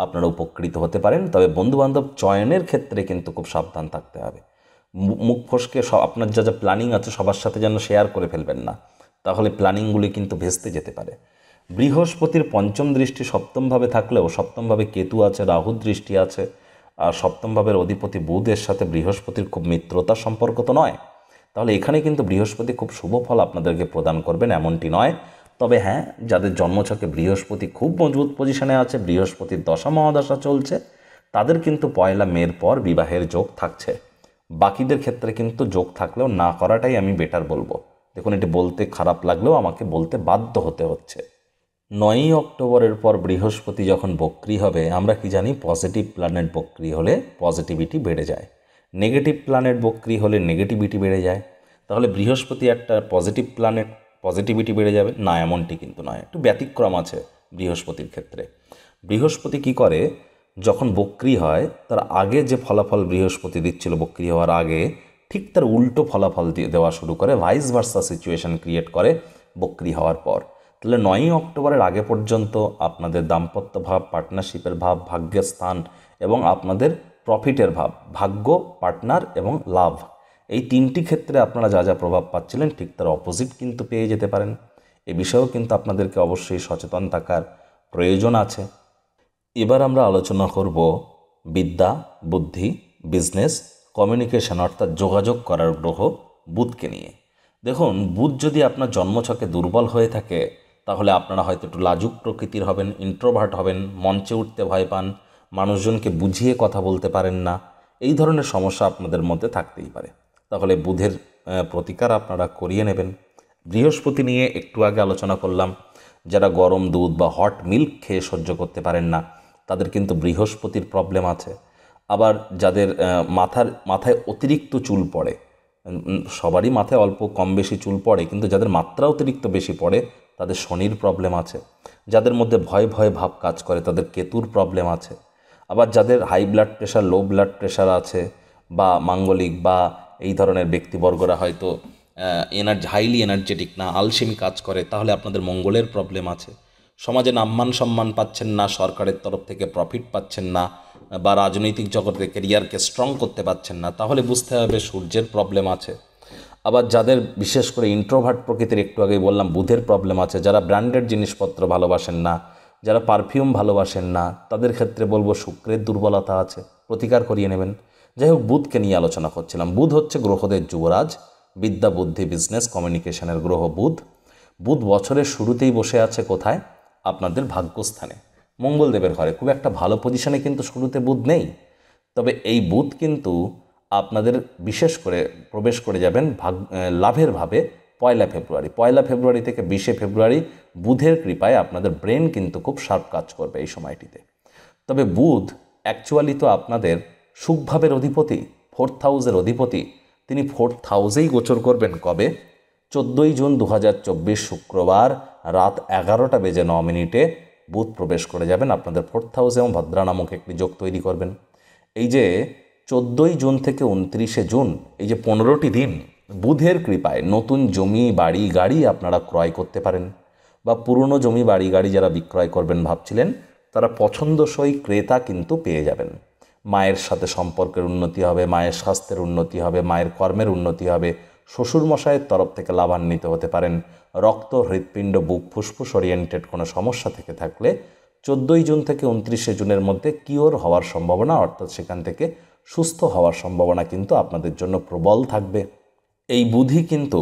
আপনারা উপকৃত হতে পারেন। তবে বন্ধুবান্ধব চয়নের ক্ষেত্রে কিন্তু খুব সাবধান থাকতে হবে। মুখ ফসকে আপনার যা যা প্ল্যানিং আছে সবার সাথে যেন শেয়ার করে ফেলবেন না, তাহলে প্ল্যানিংগুলি কিন্তু ভেস্তে যেতে পারে। বৃহস্পতির পঞ্চম দৃষ্টি সপ্তমভাবে থাকলেও, সপ্তমভাবে কেতু আছে, রাহুর দৃষ্টি আছে, আর সপ্তমভাবের অধিপতি বুধের সাথে বৃহস্পতির খুব মিত্রতার সম্পর্ক তো নয়। তাহলে এখানে কিন্তু বৃহস্পতি খুব শুভ ফল আপনাদেরকে প্রদান করবেন এমনটি নয়। তবে হ্যাঁ, যাদের জন্মছকে বৃহস্পতি খুব মজবুত পজিশনে আছে, বৃহস্পতির দশা মহাদশা চলছে, তাদের কিন্তু 1 মের পর বিবাহের যোগ থাকছে। বাকিদের ক্ষেত্রে কিন্তু যোগ থাকলেও না করাটাই আমি বেটার বলবো। দেখুন, এটি বলতে খারাপ লাগলেও আমাকে বলতে বাধ্য হতে হচ্ছে। 9ই অক্টোবরের পর বৃহস্পতি যখন বক্রী হবে, আমরা কি জানি, পজিটিভ প্ল্যানেট বক্রী হলে পজিটিভিটি বেড়ে যায়, নেগেটিভ প্ল্যানেট বক্রী হলে নেগেটিভিটি বেড়ে যায়। তাহলে বৃহস্পতি একটা পজিটিভ প্ল্যানেট, পজিটিভিটি বেড়ে যাবে না এমনটি কিন্তু নয়, একটু ব্যতিক্রম আছে বৃহস্পতির ক্ষেত্রে। বৃহস্পতি কি করে, যখন বক্রী হয় তার আগে যে ফলাফল বৃহস্পতি দিচ্ছিল বক্রী হওয়ার আগে, ঠিক তার উল্টো ফলাফল দেওয়া শুরু করে, ভাইস ভার্সা সিচুয়েশন ক্রিয়েট করে বক্রী হওয়ার পর। তাহলে 9ই অক্টোবরের আগে পর্যন্ত আপনাদের দাম্পত্য ভাব, পার্টনারশিপের ভাব, ভাগ্যের স্থান এবং আপনাদের প্রফিটের ভাব, ভাগ্য, পার্টনার এবং লাভ, এই তিনটি ক্ষেত্রে আপনারা যা যা প্রভাব পাচ্ছিলেন ঠিক তার অপোজিট কিন্তু পেয়ে যেতে পারেন। এ বিষয়েও কিন্তু আপনাদেরকে অবশ্যই সচেতন থাকার প্রয়োজন আছে। এবার আমরা আলোচনা করব বিদ্যা, বুদ্ধি, বিজনেস, কমিউনিকেশন অর্থাৎ যোগাযোগ করার গ্রহ বুধকে নিয়ে। দেখুন, বুধ যদি আপনার জন্মছকে দুর্বল হয়ে থাকে তাহলে আপনারা হয়তো একটু লাজুক প্রকৃতির হবেন, ইন্ট্রোভার্ট হবেন, মঞ্চে উঠতে ভয় পান, মানুষজনকে বুঝিয়ে কথা বলতে পারেন না, এই ধরনের সমস্যা আপনাদের মধ্যে থাকতেই পারে। তাহলে বুধের প্রতিকার আপনারা করিয়ে নেবেন। বৃহস্পতি নিয়ে একটু আগে আলোচনা করলাম, যারা গরম দুধ বা হট মিল্ক খেয়ে সহ্য করতে পারেন না তাদের কিন্তু বৃহস্পতির প্রবলেম আছে। আবার যাদের মাথায় অতিরিক্ত চুল পড়ে, সবারই মাথায় অল্প কম বেশি চুল পড়ে, কিন্তু যাদের মাত্রা অতিরিক্ত বেশি পড়ে তাদের শনির প্রবলেম আছে। যাদের মধ্যে ভয় ভয় ভাব কাজ করে তাদের কেতুর প্রবলেম আছে। আবার যাদের high blood pressure, low blood pressure আছে বা মাঙ্গলিক বা এই ধরনের ব্যক্তিবর্গরা হয়তো হাইলি এনার্জেটিক না, আলসেমি কাজ করে, তাহলে আপনাদের মঙ্গলের প্রবলেম আছে। সমাজে নাম্মান সম্মান পাচ্ছেন না, সরকারের তরফ থেকে প্রফিট পাচ্ছেন না, বা রাজনৈতিক জগতে ক্যারিয়ারকে স্ট্রং করতে পারছেন না, তাহলে বুঝতে হবে সূর্যের প্রবলেম আছে। আবার যাদের বিশেষ করে ইন্ট্রোভার্ট প্রকৃতির, একটু আগেই বললাম বুধের প্রবলেম আছে, যারা ব্র্যান্ডেড জিনিসপত্র ভালোবাসেন না, যারা পারফিউম ভালোবাসেন না, তাদের ক্ষেত্রে বলবো শুক্রের দুর্বলতা আছে, প্রতিকার করিয়ে নেবেন। যাই হোক, বুধকে নিয়ে আলোচনা করছিলাম। বুধ হচ্ছে গ্রহদের যুবরাজ, বিদ্যা, বুদ্ধি, বিজনেস, কমিউনিকেশনের গ্রহ বুধ। বুধ বছরের শুরুতেই বসে আছে কোথায়? আপনাদের ভাগ্যস্থানে, মঙ্গলদেবের ঘরে। খুব একটা ভালো পজিশনে কিন্তু শুরুতে বুধ নেই, তবে এই বুধ কিন্তু আপনাদের বিশেষ করে প্রবেশ করে যাবেন লাভের ভাবে পয়লা ফেব্রুয়ারি। পয়লা ফেব্রুয়ারি থেকে 20শে ফেব্রুয়ারি বুধের কৃপায় আপনাদের ব্রেন কিন্তু খুব শার্প কাজ করবে এই সময়টিতে। তবে বুধ অ্যাকচুয়ালি তো আপনাদের সুখভাবের অধিপতি, 4th হাউসের অধিপতি। তিনি 4th হাউসেই গোচর করবেন কবে? 14ই জুন 2024 শুক্রবার রাত 11:09 বুধ প্রবেশ করে যাবেন আপনাদের 4th হাউসে এবং ভদ্রা নামক একটি যোগ তৈরি করবেন। এই যে 14ই জুন থেকে 29শে জুন, এই যে 15টি দিন বুধের কৃপায় নতুন জমি, বাড়ি, গাড়ি আপনারা ক্রয় করতে পারেন, বা পুরনো জমি, বাড়ি, গাড়ি যারা বিক্রয় করবেন ভাবছিলেন তারা পছন্দসই ক্রেতা কিন্তু পেয়ে যাবেন। মায়ের সাথে সম্পর্কের উন্নতি হবে, মায়ের স্বাস্থ্যের উন্নতি হবে, মায়ের কর্মের উন্নতি হবে, শ্বশুরমশাইয়ের তরফ থেকে লাভান্বিত হতে পারেন। রক্ত, হৃৎপিণ্ড, বুক, ফুসফুস ওরিয়েন্টেড কোনো সমস্যা থেকে থাকলে 14ই জুন থেকে 29শে জুনের মধ্যে কিওর হওয়ার সম্ভাবনা, অর্থাৎ সেখান থেকে সুস্থ হওয়ার সম্ভাবনা কিন্তু আপনাদের জন্য প্রবল থাকবে। এই বুধই কিন্তু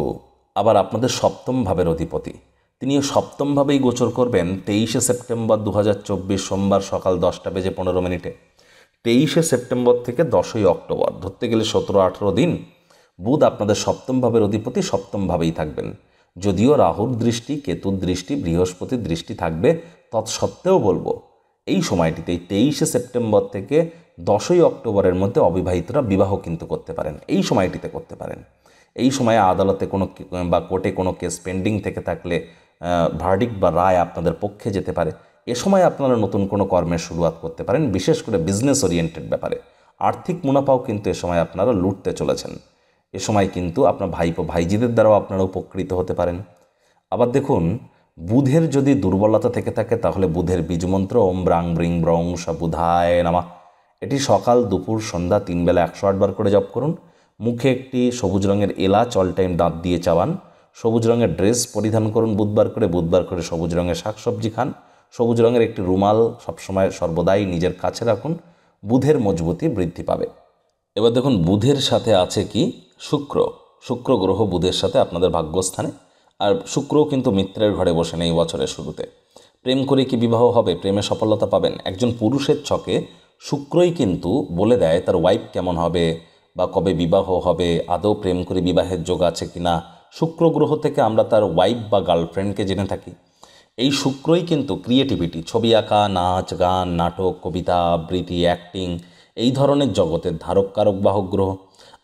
আবার আপনাদের সপ্তম ভাবের অধিপতি। তিনিও সপ্তমভাবেই গোচর করবেন 23শে সেপ্টেম্বর 2024 সোমবার সকাল 10:15। 23শে সেপ্টেম্বর থেকে 10ই অক্টোবর, ধরতে গেলে 17-18 দিন বুধ আপনাদের সপ্তম ভাবের অধিপতি সপ্তমভাবেই থাকবেন। যদিও রাহুর দৃষ্টি, কেতুর দৃষ্টি, বৃহস্পতির দৃষ্টি থাকবে, তৎসত্ত্বেও বলবো এই সময়টিতে 23শে সেপ্টেম্বর থেকে 10ই অক্টোবরের মধ্যে অবিবাহিতরা বিবাহ কিন্তু করতে পারেন, এই সময়টিতে করতে পারেন। এই সময়ে আদালতে কোনো বা কোর্টে কোনো কেস পেন্ডিং থেকে থাকলে ভার্ডিক্ট বা রায় আপনাদের পক্ষে যেতে পারে। এ সময় আপনারা নতুন কোনো কর্মের শুরুয়াত করতে পারেন, বিশেষ করে বিজনেস ওরিয়েন্টেড ব্যাপারে। আর্থিক মুনাফাও কিন্তু এ সময় আপনারা লুটতে চলেছেন। এ সময় কিন্তু আপনার ভাইপো ভাইজিদের দ্বারাও আপনারা উপকৃত হতে পারেন। আবার দেখুন, বুধের যদি দুর্বলতা থেকে থাকে তাহলে বুধের বীজমন্ত্র ওম ব্রাং ব্রিং ব্রং স বুধায় নামা, এটি সকাল, দুপুর, সন্ধ্যা 3 বেলা 108 বার করে জপ করুন। মুখে একটি সবুজ রঙের এলাচ অল টাইম দাঁত দিয়ে চাবান। সবুজ রঙের ড্রেস পরিধান করুন বুধবার করে সবুজ রঙের শাকসবজি খান। সবুজ রঙের একটি রুমাল সবসময় সর্বদাই নিজের কাছে রাখুন। বুধের মজবুতি বৃদ্ধি পাবে। এবার দেখুন, বুধের সাথে আছে কি? শুক্র গ্রহ বুধের সাথে আপনাদের ভাগ্যস্থানে। আর শুক্রও কিন্তু মিত্রের ঘরে বসেন এই বছরের শুরুতে। প্রেম করে কি বিবাহ হবে? প্রেমে সফলতা পাবেন। একজন পুরুষের ছকে শুক্রই কিন্তু বলে দেয় তার ওয়াইফ কেমন হবে বা কবে বিবাহ হবে, আদৌ প্রেম করে বিবাহের যোগ আছে কিনা। শুক্র গ্রহ থেকে আমরা তার ওয়াইফ বা গার্লফ্রেন্ডকে জেনে থাকি। এই শুক্রই কিন্তু ক্রিয়েটিভিটি, ছবি আঁকা, নাচ, গান, নাটক, কবিতা, আবৃত্তি, অ্যাক্টিং, এই ধরনের জগতের ধারক কারক বাহক গ্রহ।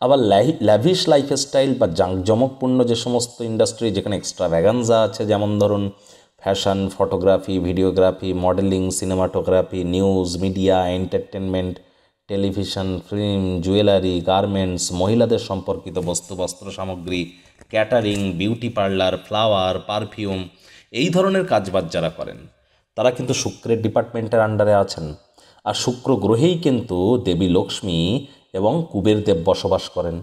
আবার ল্যাভিশ লাইফস্টাইল বা জাঁকজমকপূর্ণ যে সমস্ত ইন্ডাস্ট্রি যেখানে এক্সট্রা ভ্যাগানজা আছে, যেমন ধরুন fashion, photography, videography, modelling, cinematography, news, media, entertainment, television, film, jewellery, garments, মহিলাদের সম্পর্কিত বস্তু, বস্ত্র সামগ্রী, catering, beauty parlour, flower, perfume, এই ধরনের কাজবাজ যারা করেন তারা কিন্তু শুক্রের ডিপার্টমেন্টের আন্ডারে আছেন। আর শুক্র গ্রহেই কিন্তু দেবী লক্ষ্মী এবং কুবের দেব বসবাস করেন।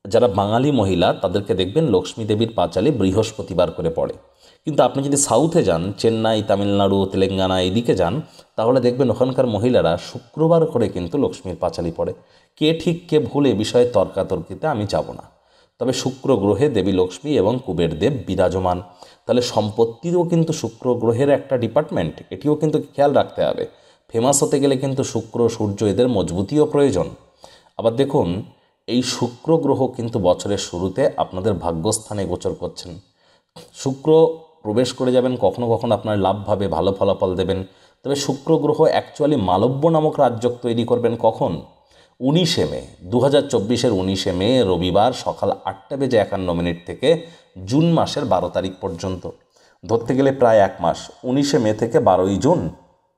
যারা বাঙালি মহিলা তাদেরকে দেখবেন লক্ষ্মী দেবীর পাঁচালী বৃহস্পতিবার করে পড়ে। কিন্তু আপনি যদি সাউথে যান, চেন্নাই, তামিলনাড়ু, তেলেঙ্গানা এদিকে যান, তাহলে দেখবেন ওখানকার মহিলারা শুক্রবার করে কিন্তু লক্ষ্মীর পাঁচালী পড়ে। কে ঠিক কে ভুল এ বিষয়ে তর্কাতর্কিতে আমি যাব না। তবে শুক্র গ্রহে দেবী লক্ষ্মী এবং কুবের দেব বিরাজমান। তাহলে সম্পত্তিও কিন্তু শুক্র গ্রহের একটা ডিপার্টমেন্ট, এটিও কিন্তু খেয়াল রাখতে হবে। ফেমাস হতে গেলে কিন্তু শুক্র, সূর্য এদের মজবুতিও প্রয়োজন। আবার দেখুন, এই শুক্র গ্রহ কিন্তু বছরের শুরুতে আপনাদের ভাগ্যস্থানে গোচর করছেন। শুক্র প্রবেশ করে যাবেন, কখনো কখনো আপনার লাভভাবে ভালো ফলাফল দেবেন। তবে শুক্র গ্রহ অ্যাকচুয়ালি মালব্য নামক রাজযোগ তৈরি করবেন কখন? 19শে মে, 2024-এর 19শে মে রবিবার সকাল 8:51 থেকে জুন মাসের 12 তারিখ পর্যন্ত, ধরতে গেলে প্রায় 1 মাস। 19শে মে থেকে 12ই জুন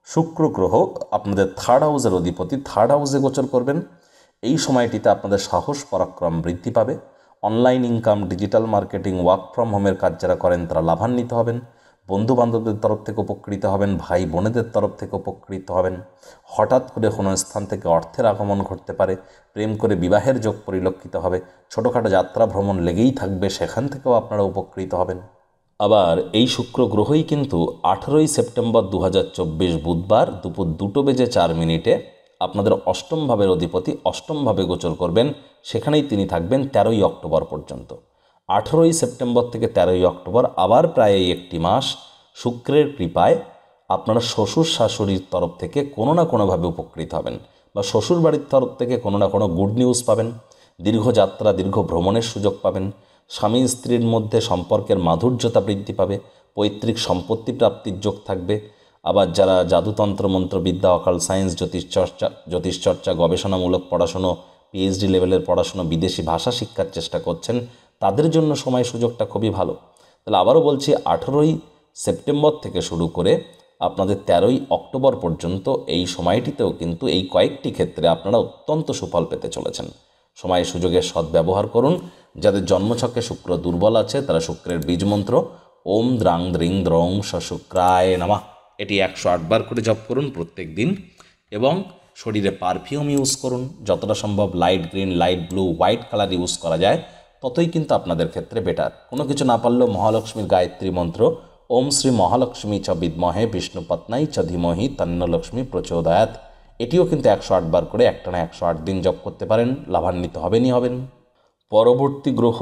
শুক্র গ্রহ আপনাদের থার্ড হাউসের অধিপতি থার্ড হাউসে গোচর করবেন। এই সময়টিতে আপনাদের সাহস পরাক্রম বৃদ্ধি পাবে। Online income, digital marketing, work from হোমের কাজ যারা করেন তারা লাভান্বিত হবেন। বন্ধু বান্ধবদের তরফ থেকে উপকৃত হবেন, ভাই বোনেদের তরফ থেকে উপকৃত হবেন। হঠাৎ করে কোনো স্থান থেকে অর্থের আগমন ঘটতে পারে। প্রেম করে বিবাহের যোগ পরিলক্ষিত হবে। ছোটোখাটো যাত্রা ভ্রমণ লেগেই থাকবে, সেখান থেকেও আপনারা উপকৃত হবেন। আবার এই শুক্র গ্রহই কিন্তু 18ই সেপ্টেম্বর 2024 বুধবার দুপুর 2:04 আপনাদের অষ্টম ভাবের অধিপতি অষ্টম ভাবে গোচর করবেন। সেখানেই তিনি থাকবেন 13ই অক্টোবর পর্যন্ত। 18ই সেপ্টেম্বর থেকে 13ই অক্টোবর আবার প্রায় একটি মাস শুক্রের কৃপায় আপনারা শ্বশুর শাশুড়ির তরফ থেকে কোনো না কোনোভাবে উপকৃত হবেন, বা শ্বশুর বাড়ির তরফ থেকে কোনো না কোনো গুড নিউজ পাবেন। দীর্ঘ যাত্রা, দীর্ঘ ভ্রমণের সুযোগ পাবেন। স্বামী স্ত্রীর মধ্যে সম্পর্কের মাধুর্যতা বৃদ্ধি পাবে। পৈতৃক সম্পত্তি প্রাপ্তির যোগ থাকবে। আবার যারা জাদুতন্ত্র, মন্ত্রবিদ্যা, অকাল সায়েন্স, জ্যোতিষচর্চা, গবেষণামূলক পড়াশুনো, পিএইচডি লেভেলের পড়াশুনো, বিদেশি ভাষা শিক্ষার চেষ্টা করছেন, তাদের জন্য সময় সুযোগটা খুবই ভালো। তাহলে আবারও বলছি, 18ই সেপ্টেম্বর থেকে শুরু করে আপনাদের 13ই অক্টোবর পর্যন্ত এই সময়টিতেও কিন্তু এই কয়েকটি ক্ষেত্রে আপনারা অত্যন্ত সুফল পেতে চলেছেন। সময় সুযোগের সদ্ব্যবহার করুন। যাদের জন্মছকে শুক্র দুর্বল আছে তারা শুক্রের বীজ মন্ত্র ওম দ্রাং দ্রিং দ্রং শুক্রায় নমঃ এটি 108 বার করে জপ করুন প্রত্যেক দিন, এবং শরীরে পারফিউম ইউজ করুন। যতটা সম্ভব light green, light blue, white colour use করা যায় ততই কিন্তু আপনাদের ক্ষেত্রে বেটার। কোনো কিছু না পারলেও মহালক্ষ্মীর গায়ত্রী মন্ত্র ওম শ্রী মহালক্ষ্মী চ বিদ্মহে বিষ্ণুপত্নাই চ ধীমহি তন্ন লক্ষ্মী প্রচোদয়াৎ, এটিও কিন্তু 108 বার করে একটানা 108 দিন জপ করতে পারেন। লাভান্বিত হবেনই হবেন। পরবর্তী গ্রহ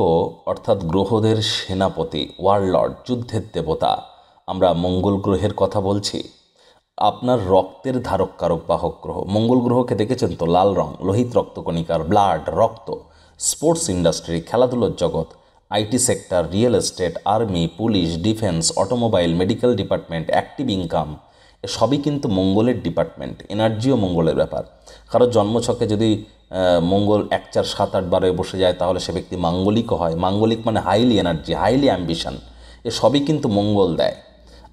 অর্থাৎ গ্রহদের সেনাপতি, ওয়ারলর্ড, যুদ্ধের দেবতা, আমরা মঙ্গল গ্রহের কথা বলছি। আপনার রক্তের ধারক কারক বাহক গ্রহ মঙ্গল গ্রহকে দেখেছেন তো, লাল রং, লোহিত রক্তকণিকার, ব্লাড, রক্ত, স্পোর্টস ইন্ডাস্ট্রি, খেলাধুলোর জগৎ, IT sector, real estate, army, police, defence, automobile, medical department, active income, সবই কিন্তু মঙ্গলের ডিপার্টমেন্ট। এনার্জিও মঙ্গলের ব্যাপার। কারোর জন্মছকে যদি মঙ্গল 1 4 7 8 12 বসে যায় তাহলে সে ব্যক্তি মাঙ্গলিকও হয়। মাঙ্গলিক মানে হাইলি এনার্জি, হাইলি অ্যাম্বিশন, এ সবই কিন্তু মঙ্গল দেয়।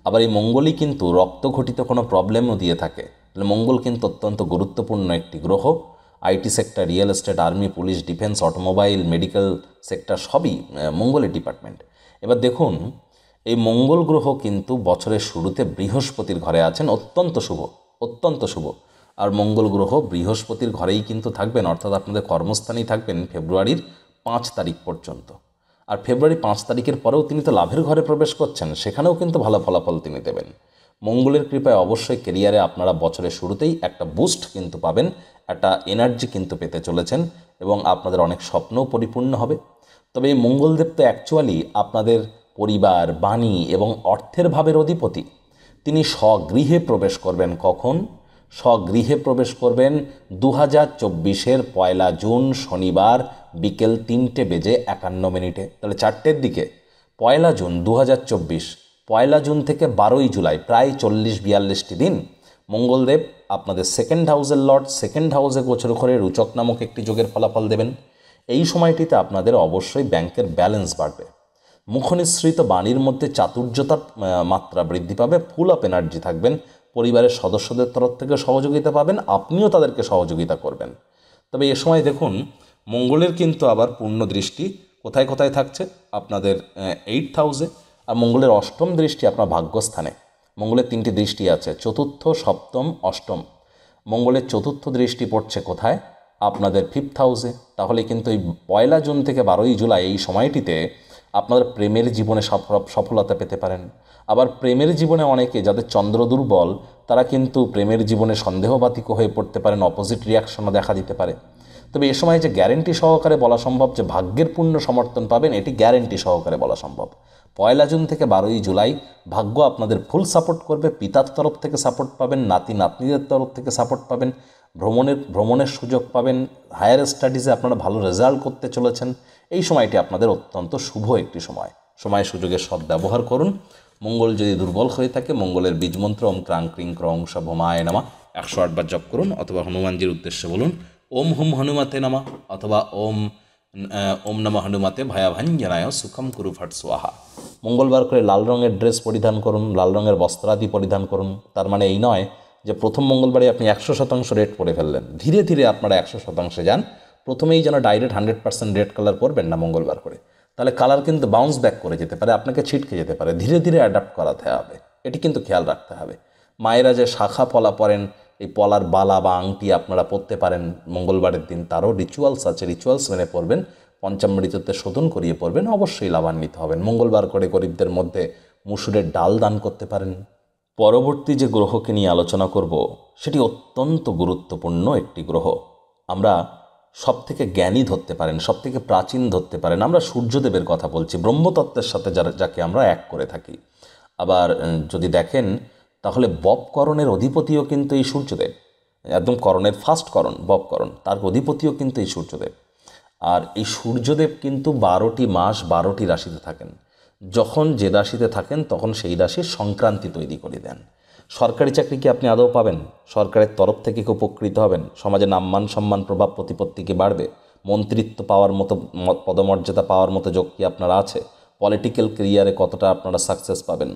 আবার এই মঙ্গলই কিন্তু রক্তঘটিত কোনো প্রবলেমও দিয়ে থাকে। তাহলে মঙ্গল কিন্তু অত্যন্ত গুরুত্বপূর্ণ একটি গ্রহ। IT sector, real estate, army, police, defence, automobile, medical sector সবই মঙ্গলের ডিপার্টমেন্ট। এবার দেখুন, এই মঙ্গল গ্রহ কিন্তু বছরের শুরুতে বৃহস্পতির ঘরে আছেন, অত্যন্ত শুভ, অত্যন্ত শুভ। আর মঙ্গল গ্রহ বৃহস্পতির ঘরেই কিন্তু থাকবেন, অর্থাৎ আপনাদের কর্মস্থানেই থাকবেন ফেব্রুয়ারির 5 তারিখ পর্যন্ত। আর ফেব্রুয়ারি 5 তারিখের পরেও তিনি তো লাভের ঘরে প্রবেশ করছেন, সেখানেও কিন্তু ভালো ফলাফল তিনি দেবেন। মঙ্গলের কৃপায় অবশ্যই কেরিয়ারে আপনারা বছরের শুরুতেই একটা বুস্ট কিন্তু পাবেন, একটা এনার্জি কিন্তু পেতে চলেছেন, এবং আপনাদের অনেক স্বপ্নও পরিপূর্ণ হবে। তবে এই মঙ্গলদেব তো অ্যাকচুয়ালি আপনাদের পরিবার, বাণী এবং অর্থের ভাবের অধিপতি। তিনি স্বগৃহে প্রবেশ করবেন কখন? স্বগৃহে প্রবেশ করবেন 2024-এর 1 জুন শনিবার বিকেল 3:51। তাহলে 4টের দিকে 1 জুন 2024, 1 জুন থেকে 12ই জুলাই, প্রায় 40-42টি দিন মঙ্গলদেব আপনাদের সেকেন্ড হাউসের লর্ড সেকেন্ড হাউসে গোচর করে রুচক নামক একটি যোগের ফলাফল দেবেন। এই সময়টিতে আপনাদের অবশ্যই ব্যাংকের ব্যালেন্স বাড়বে। মুখনিসৃত বাণীর মধ্যে চাতুর্যতার মাত্রা বৃদ্ধি পাবে। ফুল অফ এনার্জি থাকবেন। পরিবারের সদস্যদের তরফ থেকে সহযোগিতা পাবেন, আপনিও তাদেরকে সহযোগিতা করবেন। তবে এ সময় দেখুন, মঙ্গলের কিন্তু আবার পূর্ণ দৃষ্টি কোথায় কোথায় থাকছে? আপনাদের 8th হাউসে। আর মঙ্গলের অষ্টম দৃষ্টি আপনার ভাগ্যস্থানে। মঙ্গলের 3টি দৃষ্টি আছে, চতুর্থ, সপ্তম, অষ্টম। মঙ্গলের চতুর্থ দৃষ্টি পড়ছে কোথায়? আপনাদের 5th হাউসে। তাহলে কিন্তু এই 1 জুন থেকে 12ই জুলাই এই সময়টিতে আপনারা প্রেমের জীবনে সফলতা পেতে পারেন। আবার প্রেমের জীবনে অনেকে যাদের চন্দ্র দুর্বল তারা কিন্তু প্রেমের জীবনে সন্দেহবাতিক হয়ে পড়তে পারেন, অপোজিট রিয়াকশনও দেখা দিতে পারে। তবে এ সময় যে গ্যারেন্টি সহকারে বলা সম্ভব যে ভাগ্যের পূর্ণ সমর্থন পাবেন, এটি গ্যারেন্টি সহকারে বলা সম্ভব। 1 জুন থেকে 12ই জুলাই ভাগ্য আপনাদের ফুল সাপোর্ট করবে। পিতার তরফ থেকে সাপোর্ট পাবেন, নাতি নাতনিদের তরফ থেকে সাপোর্ট পাবেন, ভ্রমণের সুযোগ পাবেন, হায়ার স্টাডিজে আপনারা ভালো রেজাল্ট করতে চলেছেন। এই সময়টি আপনাদের অত্যন্ত শুভ একটি সময় সুযোগের সদ্ব্যবহার করুন। মঙ্গল যদি দুর্বল হয়ে থাকে, মঙ্গলের বীজমন্ত্র ওম ক্রাং ক্রিং ক্রং সভমায় নামা 108 বার জপ করুন, অথবা হনুমানজির উদ্দেশ্যে বলুন ওম হুম হনুমতে নামা, অথবা ওম নমঃ হনুমতে ভয়াভাঞ্জনায় সুখম কুরু ফট স্বাহা। মঙ্গলবার করে লাল রঙের ড্রেস পরিধান করুন, লাল রঙের বস্ত্রাদি পরিধান করুন। তার মানে এই নয় যে প্রথম মঙ্গলবারে আপনি 100% রেড পরে ফেললেন। ধীরে ধীরে আপনারা 100% যান। প্রথমেই যেন ডাইরেক্ট 100% রেড কালার পরবেন না মঙ্গলবার করে, তাহলে কালার কিন্তু বাউন্স ব্যাক করে যেতে পারে, আপনাকে ছিটকে যেতে পারে। ধীরে ধীরে অ্যাডাপ্ট করাতে হবে, এটি কিন্তু খেয়াল রাখতে হবে। মায়েরা যে শাখা পলা পরেন, এই পলার বালা বা আংটি আপনারা পরতে পারেন মঙ্গলবারের দিন, তারও রিচুয়ালস আছে, রিচুয়ালস মেনে পরবেন, পঞ্চামৃততে শোধন করিয়ে পরবেন, অবশ্যই লাভান্বিত হবেন। মঙ্গলবার করে গরিবদের মধ্যে মুসুরের ডাল দান করতে পারেন। পরবর্তী যে গ্রহকে নিয়ে আলোচনা করব সেটি অত্যন্ত গুরুত্বপূর্ণ একটি গ্রহ। আমরা সবথেকে জ্ঞানী ধরতে পারেন, সবথেকে প্রাচীন ধরতে পারেন। আমরা সূর্যদেবের কথা বলছি, ব্রহ্মতত্ত্বের সাথে যাকে আমরা এক করে থাকি। আবার যদি দেখেন তাহলে ববকরণের অধিপতিও কিন্তু এই সূর্যদেব, একদম করণের ফার্স্ট করণ ববকরণ, তার অধিপতিও কিন্তু এই সূর্যদেব। আর এই সূর্যদেব কিন্তু 12টি মাস 12টি রাশিতে থাকেন। যখন যে রাশিতে থাকেন তখন সেই রাশির সংক্রান্তি তৈরি করে দেন। সরকারি চাকরি কি আপনি আদৌ পাবেন? সরকারের তরফ থেকে কি উপকৃত হবেন? সমাজে নাম্মান সম্মান প্রভাব প্রতিপত্তি কি বাড়বে? মন্ত্রিত্ব পাওয়ার মতো পদমর্যাদা পাওয়ার মতো যোগ কি আপনার আছে? পলিটিক্যাল ক্যারিয়ারে কতটা আপনারা সাকসেস পাবেন?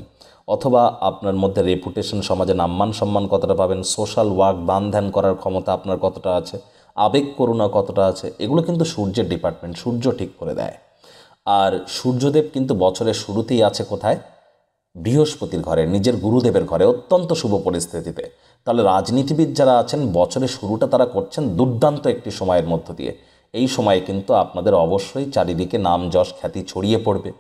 অথবা আপনার মধ্যে রেপুটেশন, সমাজে নাম্মান সম্মান কতটা পাবেন? সোশ্যাল ওয়ার্ক, দান ধ্যান করার ক্ষমতা আপনার কতটা আছে? আবেগ করুণা কতটা আছে? এগুলো কিন্তু সূর্যের ডিপার্টমেন্ট, সূর্য ঠিক করে দেয়। আর সূর্যদেব কিন্তু বছরের শুরুতেই আছে কোথায়? বৃহস্পতির ঘরে, নিজের গুরুদেবের ঘরে, অত্যন্ত শুভ পরিস্থিতিতে। তাহলে রাজনীতিবিদ যারা আছেন বছরের শুরুটা তারা করছেন দুর্দান্ত একটি সময়ের মধ্য দিয়ে। এই সময়ে কিন্তু আপনাদের অবশ্যই চারিদিকে নাম যশ খ্যাতি ছড়িয়ে পড়বে।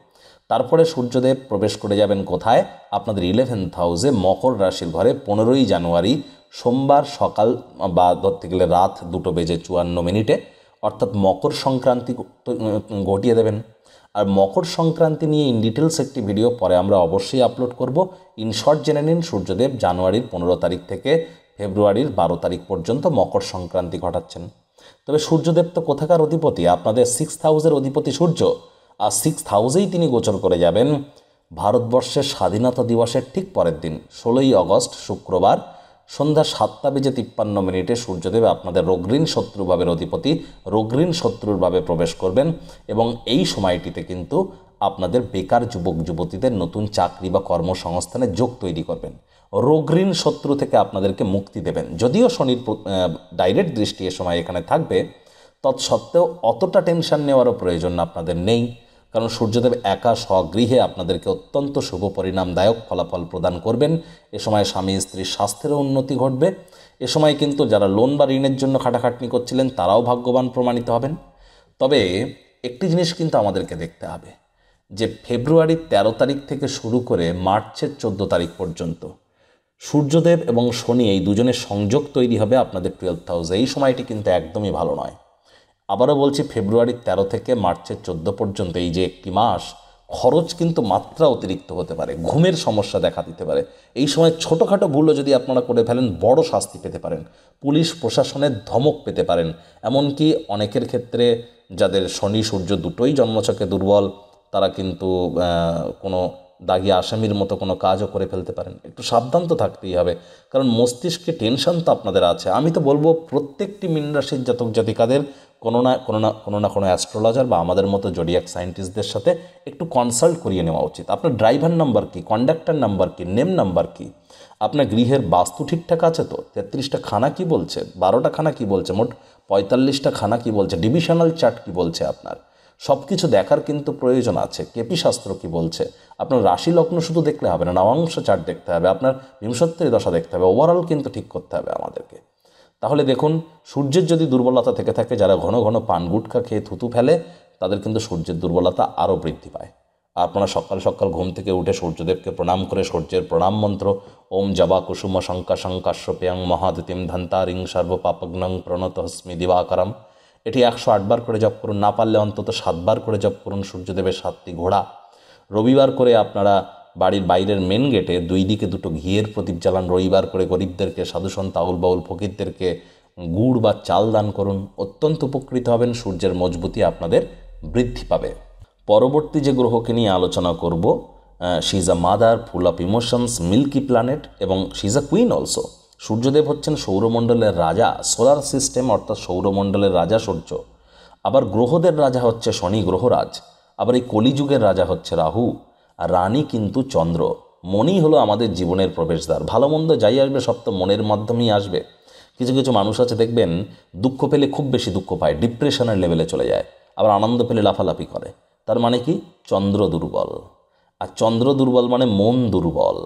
তারপরে সূর্যদেব প্রবেশ করে যাবেন কোথায়? আপনাদের 11th হাউসে, মকর রাশির ঘরে 15ই জানুয়ারি সোমবার সকাল বা ধরতে গেলে রাত 2:54 অর্থাৎ মকর সংক্রান্তি ঘটিয়ে দেবেন। আর মকর সংক্রান্তি নিয়ে ইন ডিটেলস একটি ভিডিও পরে আমরা অবশ্যই আপলোড করব। ইন শর্ট জেনে নিন, সূর্যদেব জানুয়ারির 15 তারিখ থেকে ফেব্রুয়ারির 12 তারিখ পর্যন্ত মকর সংক্রান্তি ঘটাচ্ছেন। তবে সূর্যদেব তো কোথাকার অধিপতি? আপনাদের 6th হাউসের অধিপতি সূর্য। আর 6th হাউসেই তিনি গোচর করে যাবেন ভারতবর্ষের স্বাধীনতা দিবসের ঠিক পরের দিন 16ই আগস্ট শুক্রবার সন্ধ্যা 7:53 সূর্যদেব আপনাদের রোগঋণ শত্রুভাবের অধিপতি, রোগঋণ শত্রুর ভাবে প্রবেশ করবেন। এবং এই সময়টিতে কিন্তু আপনাদের বেকার যুবক যুবতীদের নতুন চাকরি বা কর্মসংস্থানের যোগ তৈরি করবেন। রোগঋণ শত্রু থেকে আপনাদেরকে মুক্তি দেবেন। যদিও শনির ডাইরেক্ট দৃষ্টি এ সময় এখানে থাকবে, তৎসত্ত্বেও অতটা টেনশন নেওয়ারও প্রয়োজন আপনাদের নেই, কারণ সূর্যদেব একা স্বগৃহে আপনাদেরকে অত্যন্ত শুভ পরিণামদায়ক ফলাফল প্রদান করবেন। এ সময় স্বামী স্ত্রীর স্বাস্থ্যেরও উন্নতি ঘটবে। এ সময় কিন্তু যারা লোন বা ঋণের জন্য খাটাখাটনি করছিলেন তারাও ভাগ্যবান প্রমাণিত হবেন। তবে একটি জিনিস কিন্তু আমাদেরকে দেখতে হবে যে ফেব্রুয়ারির 13 তারিখ থেকে শুরু করে মার্চের 14 তারিখ পর্যন্ত সূর্যদেব এবং শনি এই দুজনের সংযোগ তৈরি হবে আপনাদের 12th হাউসে। এই সময়টি কিন্তু একদমই ভালো নয়। আবারও বলছি, ফেব্রুয়ারির 13 থেকে মার্চের 14 পর্যন্ত এই যে একটি মাস, খরচ কিন্তু মাত্রা অতিরিক্ত হতে পারে, ঘুমের সমস্যা দেখা দিতে পারে। এই সময় ছোটোখাটো ভুলও যদি আপনারা করে ফেলেন বড় শাস্তি পেতে পারেন, পুলিশ প্রশাসনের ধমক পেতে পারেন। এমনকি অনেকের ক্ষেত্রে যাদের শনি সূর্য দুটোই জন্মছকে দুর্বল, তারা কিন্তু কোনো দাগি আসামির মতো কোনো কাজও করে ফেলতে পারেন। একটু সাবধান তো থাকতেই হবে, কারণ মস্তিষ্কে টেনশন তো আপনাদের আছে। আমি তো বলবো প্রত্যেকটি মীন রাশির জাতক জাতিকাদের কোনো না কোনো অ্যাস্ট্রোলজার বা আমাদের মতো জোডিয়াক সায়েন্টিস্টদের সাথে একটু কনসাল্ট করিয়ে নেওয়া উচিত। আপনার ড্রাইভার নাম্বার কি, কন্ডাক্টর নাম্বার কি, নেম নাম্বার কি, আপনার গৃহের বাস্তু ঠিকঠাক আছে তো, 33টা খানা কি বলছে, 12টা খানা কি বলছে, মোট 45টা খানা কি বলছে, ডিভিশনাল চার্ট কি বলছে, আপনার সব কিছু দেখার কিন্তু প্রয়োজন আছে। কেপি শাস্ত্র কি বলছে, আপনার রাশি লগ্ন শুধু দেখলে হবে না, নবাংশ চার্ট দেখতে হবে, আপনার বিংশোত্তরী দশা দেখতে হবে, ওভারঅল কিন্তু ঠিক করতে হবে আমাদেরকে। তাহলে দেখুন, সূর্যের যদি দুর্বলতা থেকে থাকে, যারা ঘন ঘন পান গুটখা খেয়ে থুতু ফেলে তাদের কিন্তু সূর্যের দুর্বলতা আরও বৃদ্ধি পায়। আপনারা সকাল সকাল ঘুম থেকে উঠে সূর্যদেবকে প্রণাম করে সূর্যের প্রণাম মন্ত্র ওম জবা কুসুম শঙ্কা শঙ্কাশ্যপ্যাং মহাদিতিম ধন্তারিং সর্বপাপগ্নং প্রণতহস্মি দিবাকরম, এটি 108 বার করে জপ করুন। না পারলে অন্তত 7 বার করে জপ করুন সুর্যদেবের 7টি ঘোড়া। রবিবার করে আপনারা বাড়ির বাইরের মেন গেটে 2 দিকে 2টো ঘিয়ের প্রদীপ জ্বালান। রবিবার করে গরিবদেরকে, সাধুসন্ত আউল বাউল ফকিরদেরকে গুড় বা চাল দান করুন। অত্যন্ত উপকৃত হবেন, সূর্যের মজবুতি আপনাদের বৃদ্ধি পাবে। পরবর্তী যে গ্রহকে নিয়ে আলোচনা করব, she is a mother full of emotions, milky planet, এবং she is a queen also. সূর্যদেব হচ্ছেন সৌরমণ্ডলের রাজা, সোলার সিস্টেম অর্থাৎ সৌরমণ্ডলের রাজা সূর্য। আবার গ্রহদের রাজা হচ্ছে শনি গ্রহরাজ। আবার এই কলিযুগের রাজা হচ্ছে রাহু, আর রানী কিন্তু চন্দ্র। মনই হলো আমাদের জীবনের প্রবেশদ্বার। ভালো মন্দ যাই আসবে সব তো মনের মাধ্যমেই আসবে। কিছু কিছু মানুষ আছে দেখবেন, দুঃখ পেলে খুব বেশি দুঃখ পায়, ডিপ্রেশনের লেভেলে চলে যায়। আবার আনন্দ পেলে লাফালাফি করে। তার মানে কি? চন্দ্র দুর্বল। আর চন্দ্র দুর্বল মানে মন দুর্বল।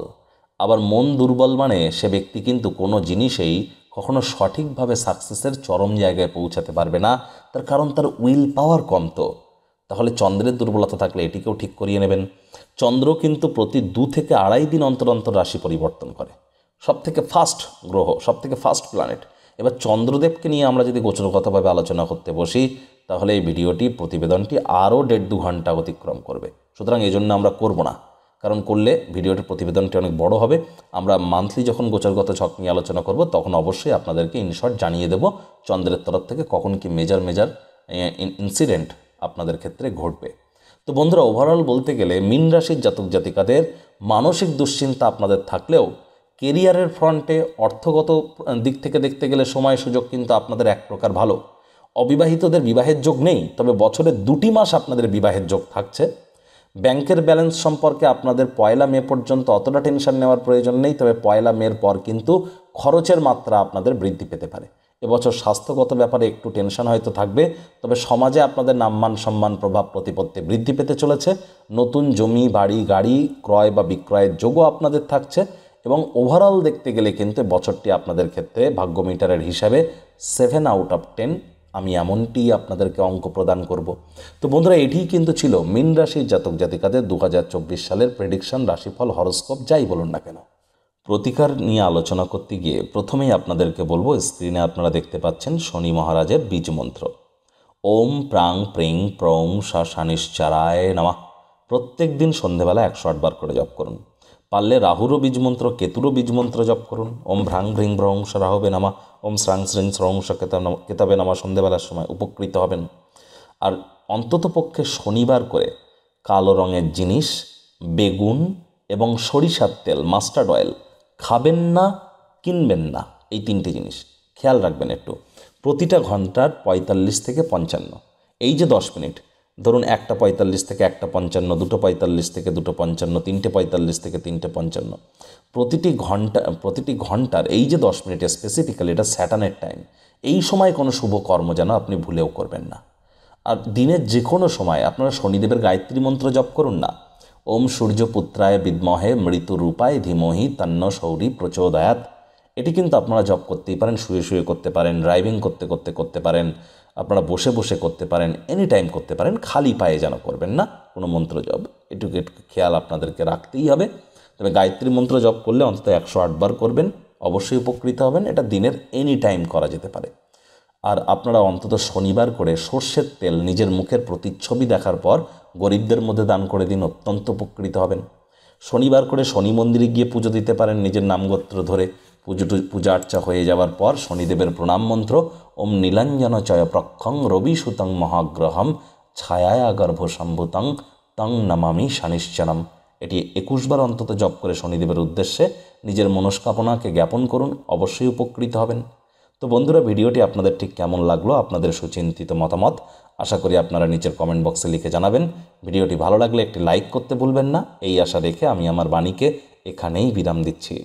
আবার মন দুর্বল মানে সে ব্যক্তি কিন্তু কোনো জিনিসেই কখনো সঠিকভাবে সাকসেসের চরম জায়গায় পৌঁছাতে পারবে না, তার কারণ তার উইল পাওয়ার কম। তো তাহলে চন্দ্রের দুর্বলতা থাকলে এটিকেও ঠিক করিয়ে নেবেন। চন্দ্র কিন্তু প্রতি 2 থেকে 2.5 দিন অন্তর অন্তর রাশি পরিবর্তন করে। সব থেকে ফাস্ট গ্রহ, সব থেকে ফাস্ট প্ল্যানেট। এবার চন্দ্রদেবকে নিয়ে আমরা যদি গোচরগতভাবে আলোচনা করতে বসি, তাহলে এই ভিডিওটি, প্রতিবেদনটি আরও 1.5-2 ঘন্টা অতিক্রম করবে। সুতরাং এই জন্য আমরা করব না, কারণ করলে ভিডিওটির প্রতিবেদনটি অনেক বড় হবে। আমরা মান্থলি যখন গোচরগত ছক নিয়ে আলোচনা করব, তখন অবশ্যই আপনাদেরকে ইনশর্ট জানিয়ে দেব চন্দ্রের তরফ থেকে কখন কি মেজর ইনসিডেন্ট আপনাদের ক্ষেত্রে ঘটবে। তো বন্ধুরা, ওভারঅল বলতে গেলে মীন রাশির জাতক জাতিকাদের মানসিক দুশ্চিন্তা আপনাদের থাকলেও কেরিয়ারের ফ্রন্টে, অর্থগত দিক থেকে দেখতে গেলে সময় সুযোগ কিন্তু আপনাদের এক প্রকার ভালো। অবিবাহিতদের বিবাহের যোগ নেই, তবে বছরে 2টি মাস আপনাদের বিবাহের যোগ থাকছে। ব্যাংকের ব্যালেন্স সম্পর্কে আপনাদের 1 মে পর্যন্ত অতটা টেনশন নেওয়ার প্রয়োজন নেই, তবে 1 মের পর কিন্তু খরচের মাত্রা আপনাদের বৃদ্ধি পেতে পারে। এবছর স্বাস্থ্যগত ব্যাপারে একটু টেনশন হয়তো থাকবে, তবে সমাজে আপনাদের নামমান সম্মান প্রভাব প্রতিপত্তি বৃদ্ধি পেতে চলেছে। নতুন জমি বাড়ি গাড়ি ক্রয় বা বিক্রয়ের যোগও আপনাদের থাকছে, এবং ওভারঅল দেখতে গেলে কিন্তু বছরটি আপনাদের ক্ষেত্রে ভাগ্য মিটারের হিসাবে 7/10 আমি এমনটি আপনাদেরকে অঙ্ক প্রদান করব। তো বন্ধুরা, এটিই কিন্তু ছিল মীন রাশির জাতক জাতিকাদের 2024 সালের প্রেডিকশন, রাশিফল, হরোস্কোপ যাই বলুন না কেন। প্রতিকার নিয়ে আলোচনা করতে গিয়ে প্রথমেই আপনাদেরকে বলবো, স্ক্রিনে আপনারা দেখতে পাচ্ছেন শনি মহারাজের বীজ মন্ত্র ওম প্রাং প্রিং প্রং শানিশ্চারায় নমঃ। প্রত্যেক দিন সন্ধেবেলা 108 বার করে জপ করুন। পারলে রাহুরও বীজমন্ত্র, কেতুরও বীজমন্ত্র জপ করুন। ওম ভ্রাং ভ্রিং ভ্রং রাহবে নামা, ওম শ্রাং শ্রিং শ্রং কেতাবে নামা সন্ধেবেলার সময় উপকৃত হবেন। আর অন্তত পক্ষে শনিবার করে কালো রঙের জিনিস, বেগুন এবং সরিষার তেল, মাস্টার্ড অয়েল খাবেন না, কিনবেন না। এই 3টে জিনিস খেয়াল রাখবেন একটু। প্রতিটা ঘন্টার 45 থেকে 55, এই যে 10 মিনিট, ধরুন 1:45 থেকে 1:55, 2:45 থেকে 2:55, 3:45 থেকে 3:55, প্রতিটি ঘন্টার এই যে 10 মিনিট স্পেসিফিক্যালি, এটা স্যাটার্নের টাইম। এই সময় কোনো শুভ কর্ম যেন আপনি ভুলেও করবেন না। আর দিনের যে কোনো সময় আপনারা শনিদেবের গায়ত্রী মন্ত্র জপ করুন না। ওম সূর্যপুত্রায় বিদ্মহে মৃত্যুরূপায় ধীমহি তন্ন সৌরি প্রচোদয়াৎ। এটি কিন্তু আপনারা জপ করতেই পারেন, শুয়ে শুয়ে করতে পারেন, ড্রাইভিং করতে করতে করতে পারেন, আপনারা বসে বসে করতে পারেন, এনি টাইম করতে পারেন। খালি পায়ে যেন করবেন না কোনো মন্ত্র জপ, এটুকু খেয়াল আপনাদেরকে রাখতেই হবে। তবে গায়ত্রী মন্ত্র জপ করলে অন্তত 108 বার করবেন, অবশ্যই উপকৃত হবেন। এটা দিনের এনি টাইম করা যেতে পারে। আর আপনারা অন্তত শনিবার করে সর্ষের তেল নিজের মুখের প্রতিচ্ছবি দেখার পর গরিবদের মধ্যে দান করে দিন, অত্যন্ত উপকৃত হবেন। শনিবার করে শনি মন্দিরে গিয়ে পুজো দিতে পারেন নিজের নামগোত্র ধরে। পূজা আর্চা হয়ে যাওয়ার পর শনিদেবের প্রণাম মন্ত্র ওম নীলাঞ্জন চয় প্রক্ষং রবি সুতং মহাগ্রহম ছায়া গর্ভ সম্ভুতং তং নমামি শানিশ্চরম, এটি 21 বার অন্তত জপ করে শনিদেবের উদ্দেশ্যে নিজের মনস্কামনাকে জ্ঞাপন করুন, অবশ্যই উপকৃত হবেন। তো বন্ধুরা, ভিডিওটি আপনাদের ঠিক কেমন লাগলো, আপনাদের সুচিন্তিত মতামত আশা করি আপনারা নিচের কমেন্ট বক্সে লিখে জানাবেন। ভিডিওটি ভালো লাগলে একটি লাইক করতে ভুলবেন না। এই আশা রেখে আমি আমার বাণীকে এখানেই বিরাম দিচ্ছি।